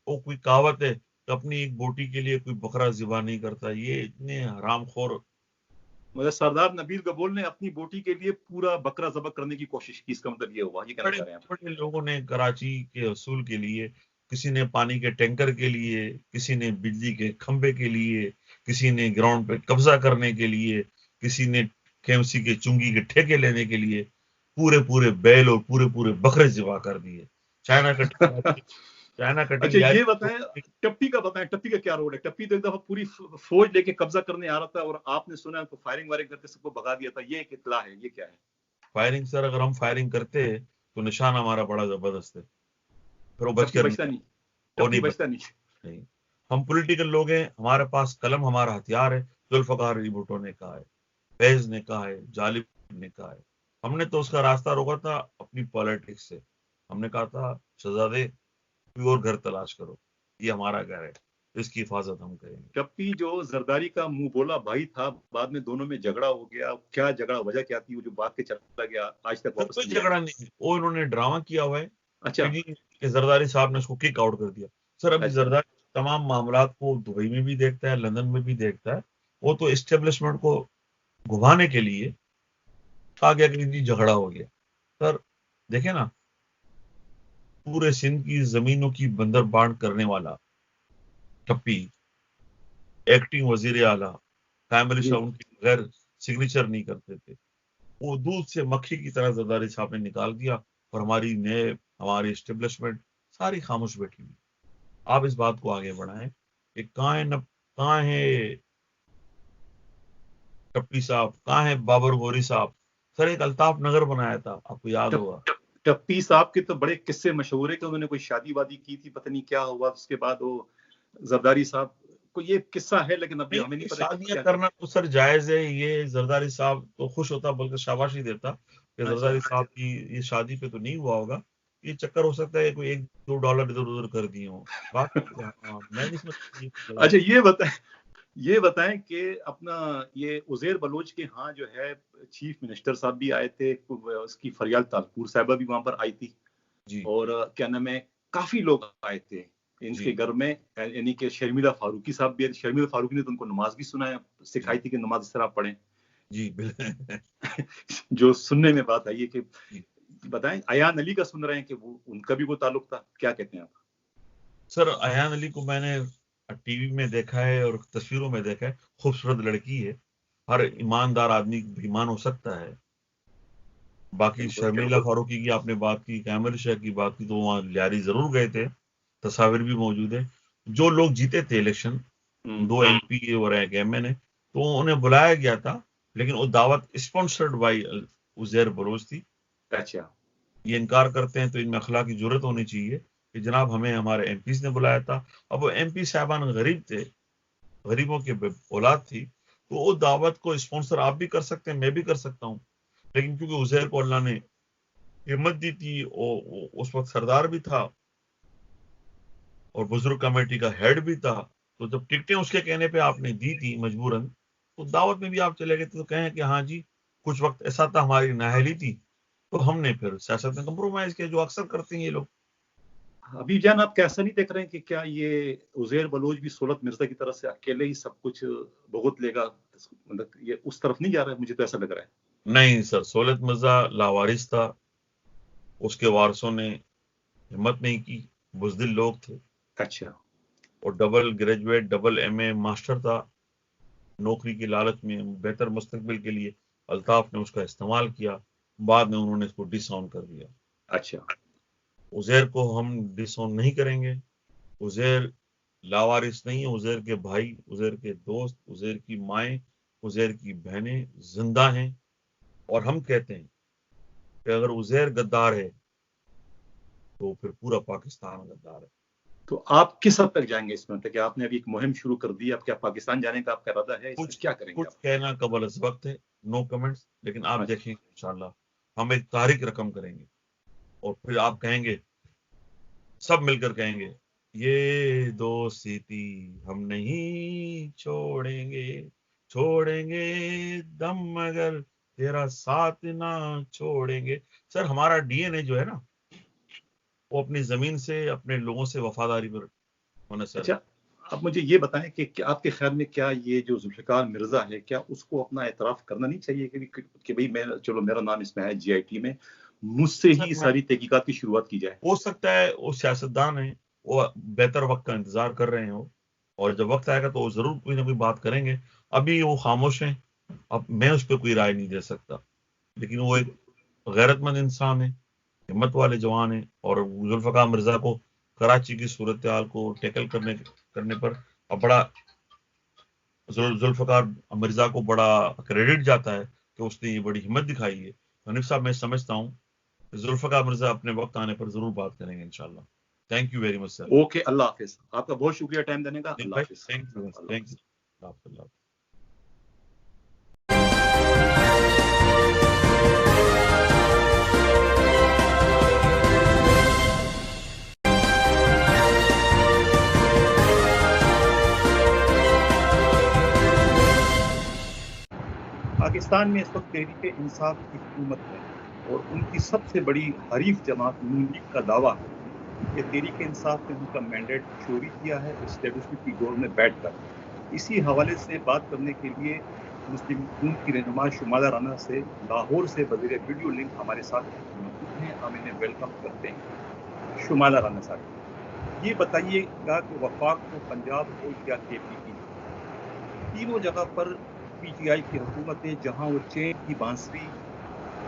وہ کوئی کہاوت ہے کہ اپنی ایک بوٹی کے لیے کوئی بکرا ذبح نہیں کرتا. یہ اتنے حرام خور، مگر سردار نبیل گبول نے اپنی بوٹی کے لیے پورا بکرا ذبح کرنے کی کوشش کی. اس کا مطلب یہ ہوا، یہ کہنا چاہ رہے ہیں آپ؟ بڑے لوگوں نے کراچی کے اصول کے لیے، کسی نے پانی کے ٹینکر کے لیے، کسی نے بجلی کے کھمبے کے لیے، کسی نے گراؤنڈ پہ قبضہ کرنے کے لیے، کسی نے KMC کے چنگی کے ٹھیکے لینے کے لیے پورے بیل اور پورے بکرے ذبح کر دیے. China cutting. اچھا یہ بتائیں ٹپی کا کیا رول ہے؟ ٹپی تو ایک دفعہ پوری فوج لے کے قبضہ کرنے آ رہا تھا، اور آپ نے سنا تو فائرنگ وائرنگ کر کے سب کو بھگا دیا تھا. یہ ایک اطلاع ہے، یہ کیا ہے؟ فائرنگ سر، اگر ہم فائرنگ کرتے تو نشان ہمارا بڑا زبردست ہے، پھر وہ بچتا نہیں. ہم پولیٹیکل لوگ ہیں، ہمارے پاس قلم ہمارا ہتھیار ہے. ذوالفقار علی بھٹو نے کہا ہے، فیض نے کہا ہے، جالب نے کہا ہے. ہم نے تو اس کا راستہ روکا تھا اپنی پالیٹکس سے. ہم نے کہا تھا شہزادے کوئی اور گھر تلاش کرو، یہ ہمارا گھر ہے، اس کی حفاظت ہم کریں گے. ٹپی جو زرداری کا منہ بولا بھائی تھا، بعد میں دونوں میں جھگڑا ہو گیا. کیا جھگڑا، وجہ کیا تھی؟ وہ جو بات کے چلا گیا آج تک واپس کوئی جھگڑا نہیں، وہ انہوں نے ڈرامہ کیا ہوا ہے. اچھا کہ زرداری صاحب نے اس کو کک آؤٹ کر دیا. سر ابھی زرداری تمام معاملات کو دبئی میں بھی دیکھتا ہے، لندن میں بھی دیکھتا ہے. وہ تو اسٹیبلشمنٹ کو گھمانے کے لیے کہا گیا کہ جی جھگڑا ہو گیا. سر دیکھیں نا، پورے سندھ کی زمینوں کی بندر بانٹ کرنے والا ٹپی، ایکٹنگ وزیر اعلیٰ، فیملی سے ان کی بغیر سگنیچر نہیں کرتے تھے. وہ دودھ سے مکھی کی طرح زرداری صاحب نے نکال دیا اور ہماری اسٹیبلشمنٹ ساری خاموش بیٹھی ہوئی. آپ اس بات کو آگے بڑھائیں کہ کہاں ہے ٹپی صاحب, کہاں ہے بابر غوری صاحب. سر ایک الطاف نگر بنایا تھا, آپ کو یاد ہوگا. ٹپی صاحب کے تو بڑے قصے مشہور ہے کہ انہوں نے کوئی شادی وادی کی تھی, پتہ نہیں کیا ہوا, اس کے بعد وہ زرداری صاحب کو یہ قصہ ہے, لیکن ابھی ہمیں نہیں پتا. شادیاں کرنا تو سر جائز ہے, یہ زرداری صاحب تو خوش ہوتا بلکہ شاباشی دیتا کہ زرداری صاحب کی یہ شادی پہ تو نہیں ہوا ہوگا, یہ چکر ہو سکتا ہے کوئی $1-2 ادھر ادھر کر دیے ہوں. میں نہیں سمجھتا. اچھا یہ بتائیں کہ اپنا یہ عزیر بلوچ کے ہاں جو ہے چیف منسٹر صاحب بھی آئے تھے, اس کی فریال تالپور صاحبہ بھی وہاں پر آئی تھی جی, اور کیا نام ہے کافی لوگ آئے تھے ان کے گھر میں, یعنی کہ شرمیلا فاروقی صاحب بھی. شرمیلا فاروقی نے تو ان کو نماز بھی سکھائی تھی کہ نماز اس طرح پڑھیں. جی بالکل. جو سننے میں بات آئی ہے کہ بتائیں ایان علی کا سن رہے ہیں کہ وہ ان کا بھی وہ تعلق تھا, کیا کہتے ہیں آپ؟ سر ایان علی کو میں نے ٹی وی میں دیکھا ہے اور تصویروں میں دیکھا ہے, خوبصورت لڑکی ہے, ہر ایماندار آدمی ایمان ہو سکتا ہے. باقی شرمیلا فاروقی کی آپ نے بات کی, کیمل شاہ کی بات کی, تو وہاں لیاری ضرور گئے تھے, تصاویر بھی موجود ہیں. جو لوگ جیتے تھے الیکشن, 2 MP اور 1 MN, تو انہیں بلایا گیا تھا, لیکن وہ دعوت اسپانسرڈ بائی عزیر بلوچ تھی. اچھا, یہ انکار کرتے ہیں تو ان میں اخلاقی جرت ہونی چاہیے کہ جناب ہمیں ہمارے MPs نے بلایا تھا. اب وہ MP صاحبان غریب تھے, غریبوں کی اولاد تھی, تو وہ دعوت کو اسپانسر آپ بھی کر سکتے ہیں, میں بھی کر سکتا ہوں, لیکن کیونکہ عزیر کو اللہ نے ہمت دی تھی, اس وقت سردار بھی تھا اور بزرگ کمیٹی کا ہیڈ بھی تھا, تو جب ٹکٹیں اس کے کہنے پہ آپ نے دی تھی مجبوراً, تو دعوت میں بھی آپ چلے گئے تھے, تو کہیں کہ ہاں جی کچھ وقت ایسا تھا ہماری نااہلی تھی, تو ہم نے پھر سیاست میں کمپرومائز کیا, جو اکثر کرتے ہیں یہ لوگ. ابھی جان آپ کیسا نہیں دیکھ رہے ہیں کہ کیا یہ عزیر بلوچ بھی سہولت مرزا کی طرف سے اکیلے ہی سب کچھ بھگت لے گا, مطلب یہ اس طرف نہیں جا رہا ہے, مجھے تو ایسا لگ رہا ہے. نہیں سر, سہولت مرزا لاوارث تھا, اس کے وارثوں نے ہمت نہیں کی, بزدل لوگ تھے. اچھا, اور double graduate, double MA master تھا, نوکری کی لالچ میں بہتر مستقبل کے لیے الطاف نے اس کا استعمال کیا, بعد میں انہوں نے اس کو ڈس آن کر دیا. اچھا, عزیر کو ہم ڈس آن نہیں کریں گے. عزیر لاوارث نہیں ہے, عزیر کے بھائی, عزیر کے دوست, عزیر کی مائیں, عزیر کی بہنیں زندہ ہیں, اور ہم کہتے ہیں کہ اگر عزیر غدار ہے تو پھر پورا پاکستان غدار ہے. تو آپ کس حد تک جائیں گے اس میں, کہ آپ نے ابھی ایک مہم شروع کر دی, اب کیا پاکستان جانے کا آپ کا ارادہ ہے, کیا کریں گے؟ کچھ کہنا قبل از وقت ہے, نو کمنٹس, لیکن آپ دیکھیں انشاءاللہ ہم ایک تاریخ رقم کریں گے, اور پھر آپ کہیں گے, سب مل کر کہیں گے, یہ دوستی ہم نہیں چھوڑیں گے دم مگر تیرا ساتھ نہ چھوڑیں گے. سر ہمارا DNA جو ہے نا, وہ اپنی زمین سے, اپنے لوگوں سے وفاداری پر ہونا. سر اچھا, اب مجھے یہ بتائیں کہ آپ کے خیال میں کیا یہ جو ذوالفقار مرزا ہے, کیا اس کو اپنا اعتراف کرنا نہیں چاہیے کہ بھئی میں, چلو میرا نام اس میں ہے GIT میں, مجھ سے ہی ساری تحقیقات کی شروعات کی جائے؟ ہو سکتا ہے وہ سیاستدان ہیں, وہ بہتر وقت کا انتظار کر رہے ہیں, اور جب وقت آئے گا تو وہ ضرور کوئی نہ کوئی بات کریں گے. ابھی وہ خاموش ہیں, اب میں اس پہ کوئی رائے نہیں دے سکتا, لیکن وہ ایک غیرت مند انسان ہے, ہمت والے جوان ہیں, اور ذوالفقار مرزا کو کراچی کی صورتحال کو ٹیکل کرنے پر بڑا ذوالفقار مرزا کو بڑا کریڈٹ جاتا ہے کہ اس نے یہ بڑی ہمت دکھائی ہے. حنیف صاحب میں سمجھتا ہوں ذوالفقار مرزا اپنے وقت آنے پر ضرور بات کریں گے انشاءاللہ. Thank you very much sir. Okay, اللہ حافظ. آپ کا بہت شکریہ ٹائم دینے کا. اللہ حافظ. Thank you. پاکستان میں اس وقت تحریک انصاف کی حکومت ہے, اور ان کی سب سے بڑی حریف جماعت نون لیگ کا دعویٰ ہے کہ تحریک انصاف نے ان کا مینڈیٹ چوری کیا ہے اسٹیبلشمنٹ کی گور میں بیٹھ کر. اسی حوالے سے بات کرنے کے لیے مسلم خون کی رہنما شمالہ رانا سے لاہور سے بذریعہ ویڈیو لنک ہمارے ساتھ موجود ہیں. ہم انہیں ویلکم کرتے ہیں. شمالہ رانا صاحب, یہ بتائیے گا کہ وفاق ہو, پنجاب ہو یا KPP, تینوں جگہ پر PTI کی حکومتیں, جہاں وہ چین کی بانسری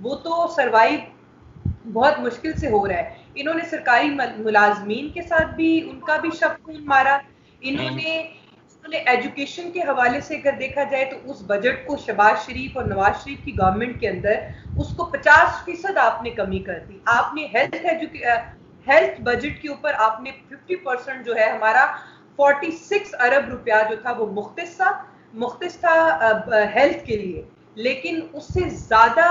وہ تو سروائیو بہت مشکل سے ہو رہا ہے. انہوں نے سرکاری ملازمین کے ساتھ بھی ان کا بھی شب خون مارا. انہوں نے ایجوکیشن کے حوالے سے اگر دیکھا جائے تو اس بجٹ کو شہباز شریف اور نواز شریف کی گورنمنٹ کے اندر اس کو 50% آپ نے کمی کر دی. آپ نے ہیلتھ بجٹ کے اوپر آپ نے 50% جو ہے ہمارا 46 ارب روپیہ جو تھا وہ مختص تھا ہیلتھ کے لیے, لیکن اس سے زیادہ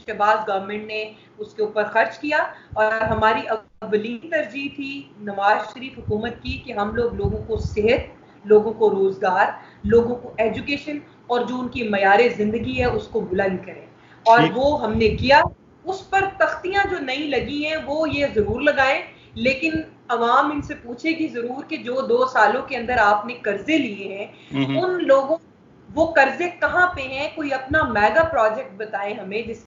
شہباز گورنمنٹ نے اس کے اوپر خرچ کیا. اور ہماری اولین ترجیح تھی نواز شریف حکومت کی کہ ہم لوگوں کو صحت, لوگوں کو روزگار, لوگوں کو ایجوکیشن اور جو ان کی معیار زندگی ہے اس کو بلند کریں, اور وہ ہم نے کیا. اس پر تختیاں جو نئی لگی ہیں وہ یہ ضرور لگائیں, لیکن عوام ان سے پوچھے گی ضرور کہ جو 2 سالوں کے اندر آپ نے قرضے لیے ہیں ان لوگوں وہ قرضے کہاں پہ ہیں. کوئی اپنا میگا پروجیکٹ بتائیں ہمیں جس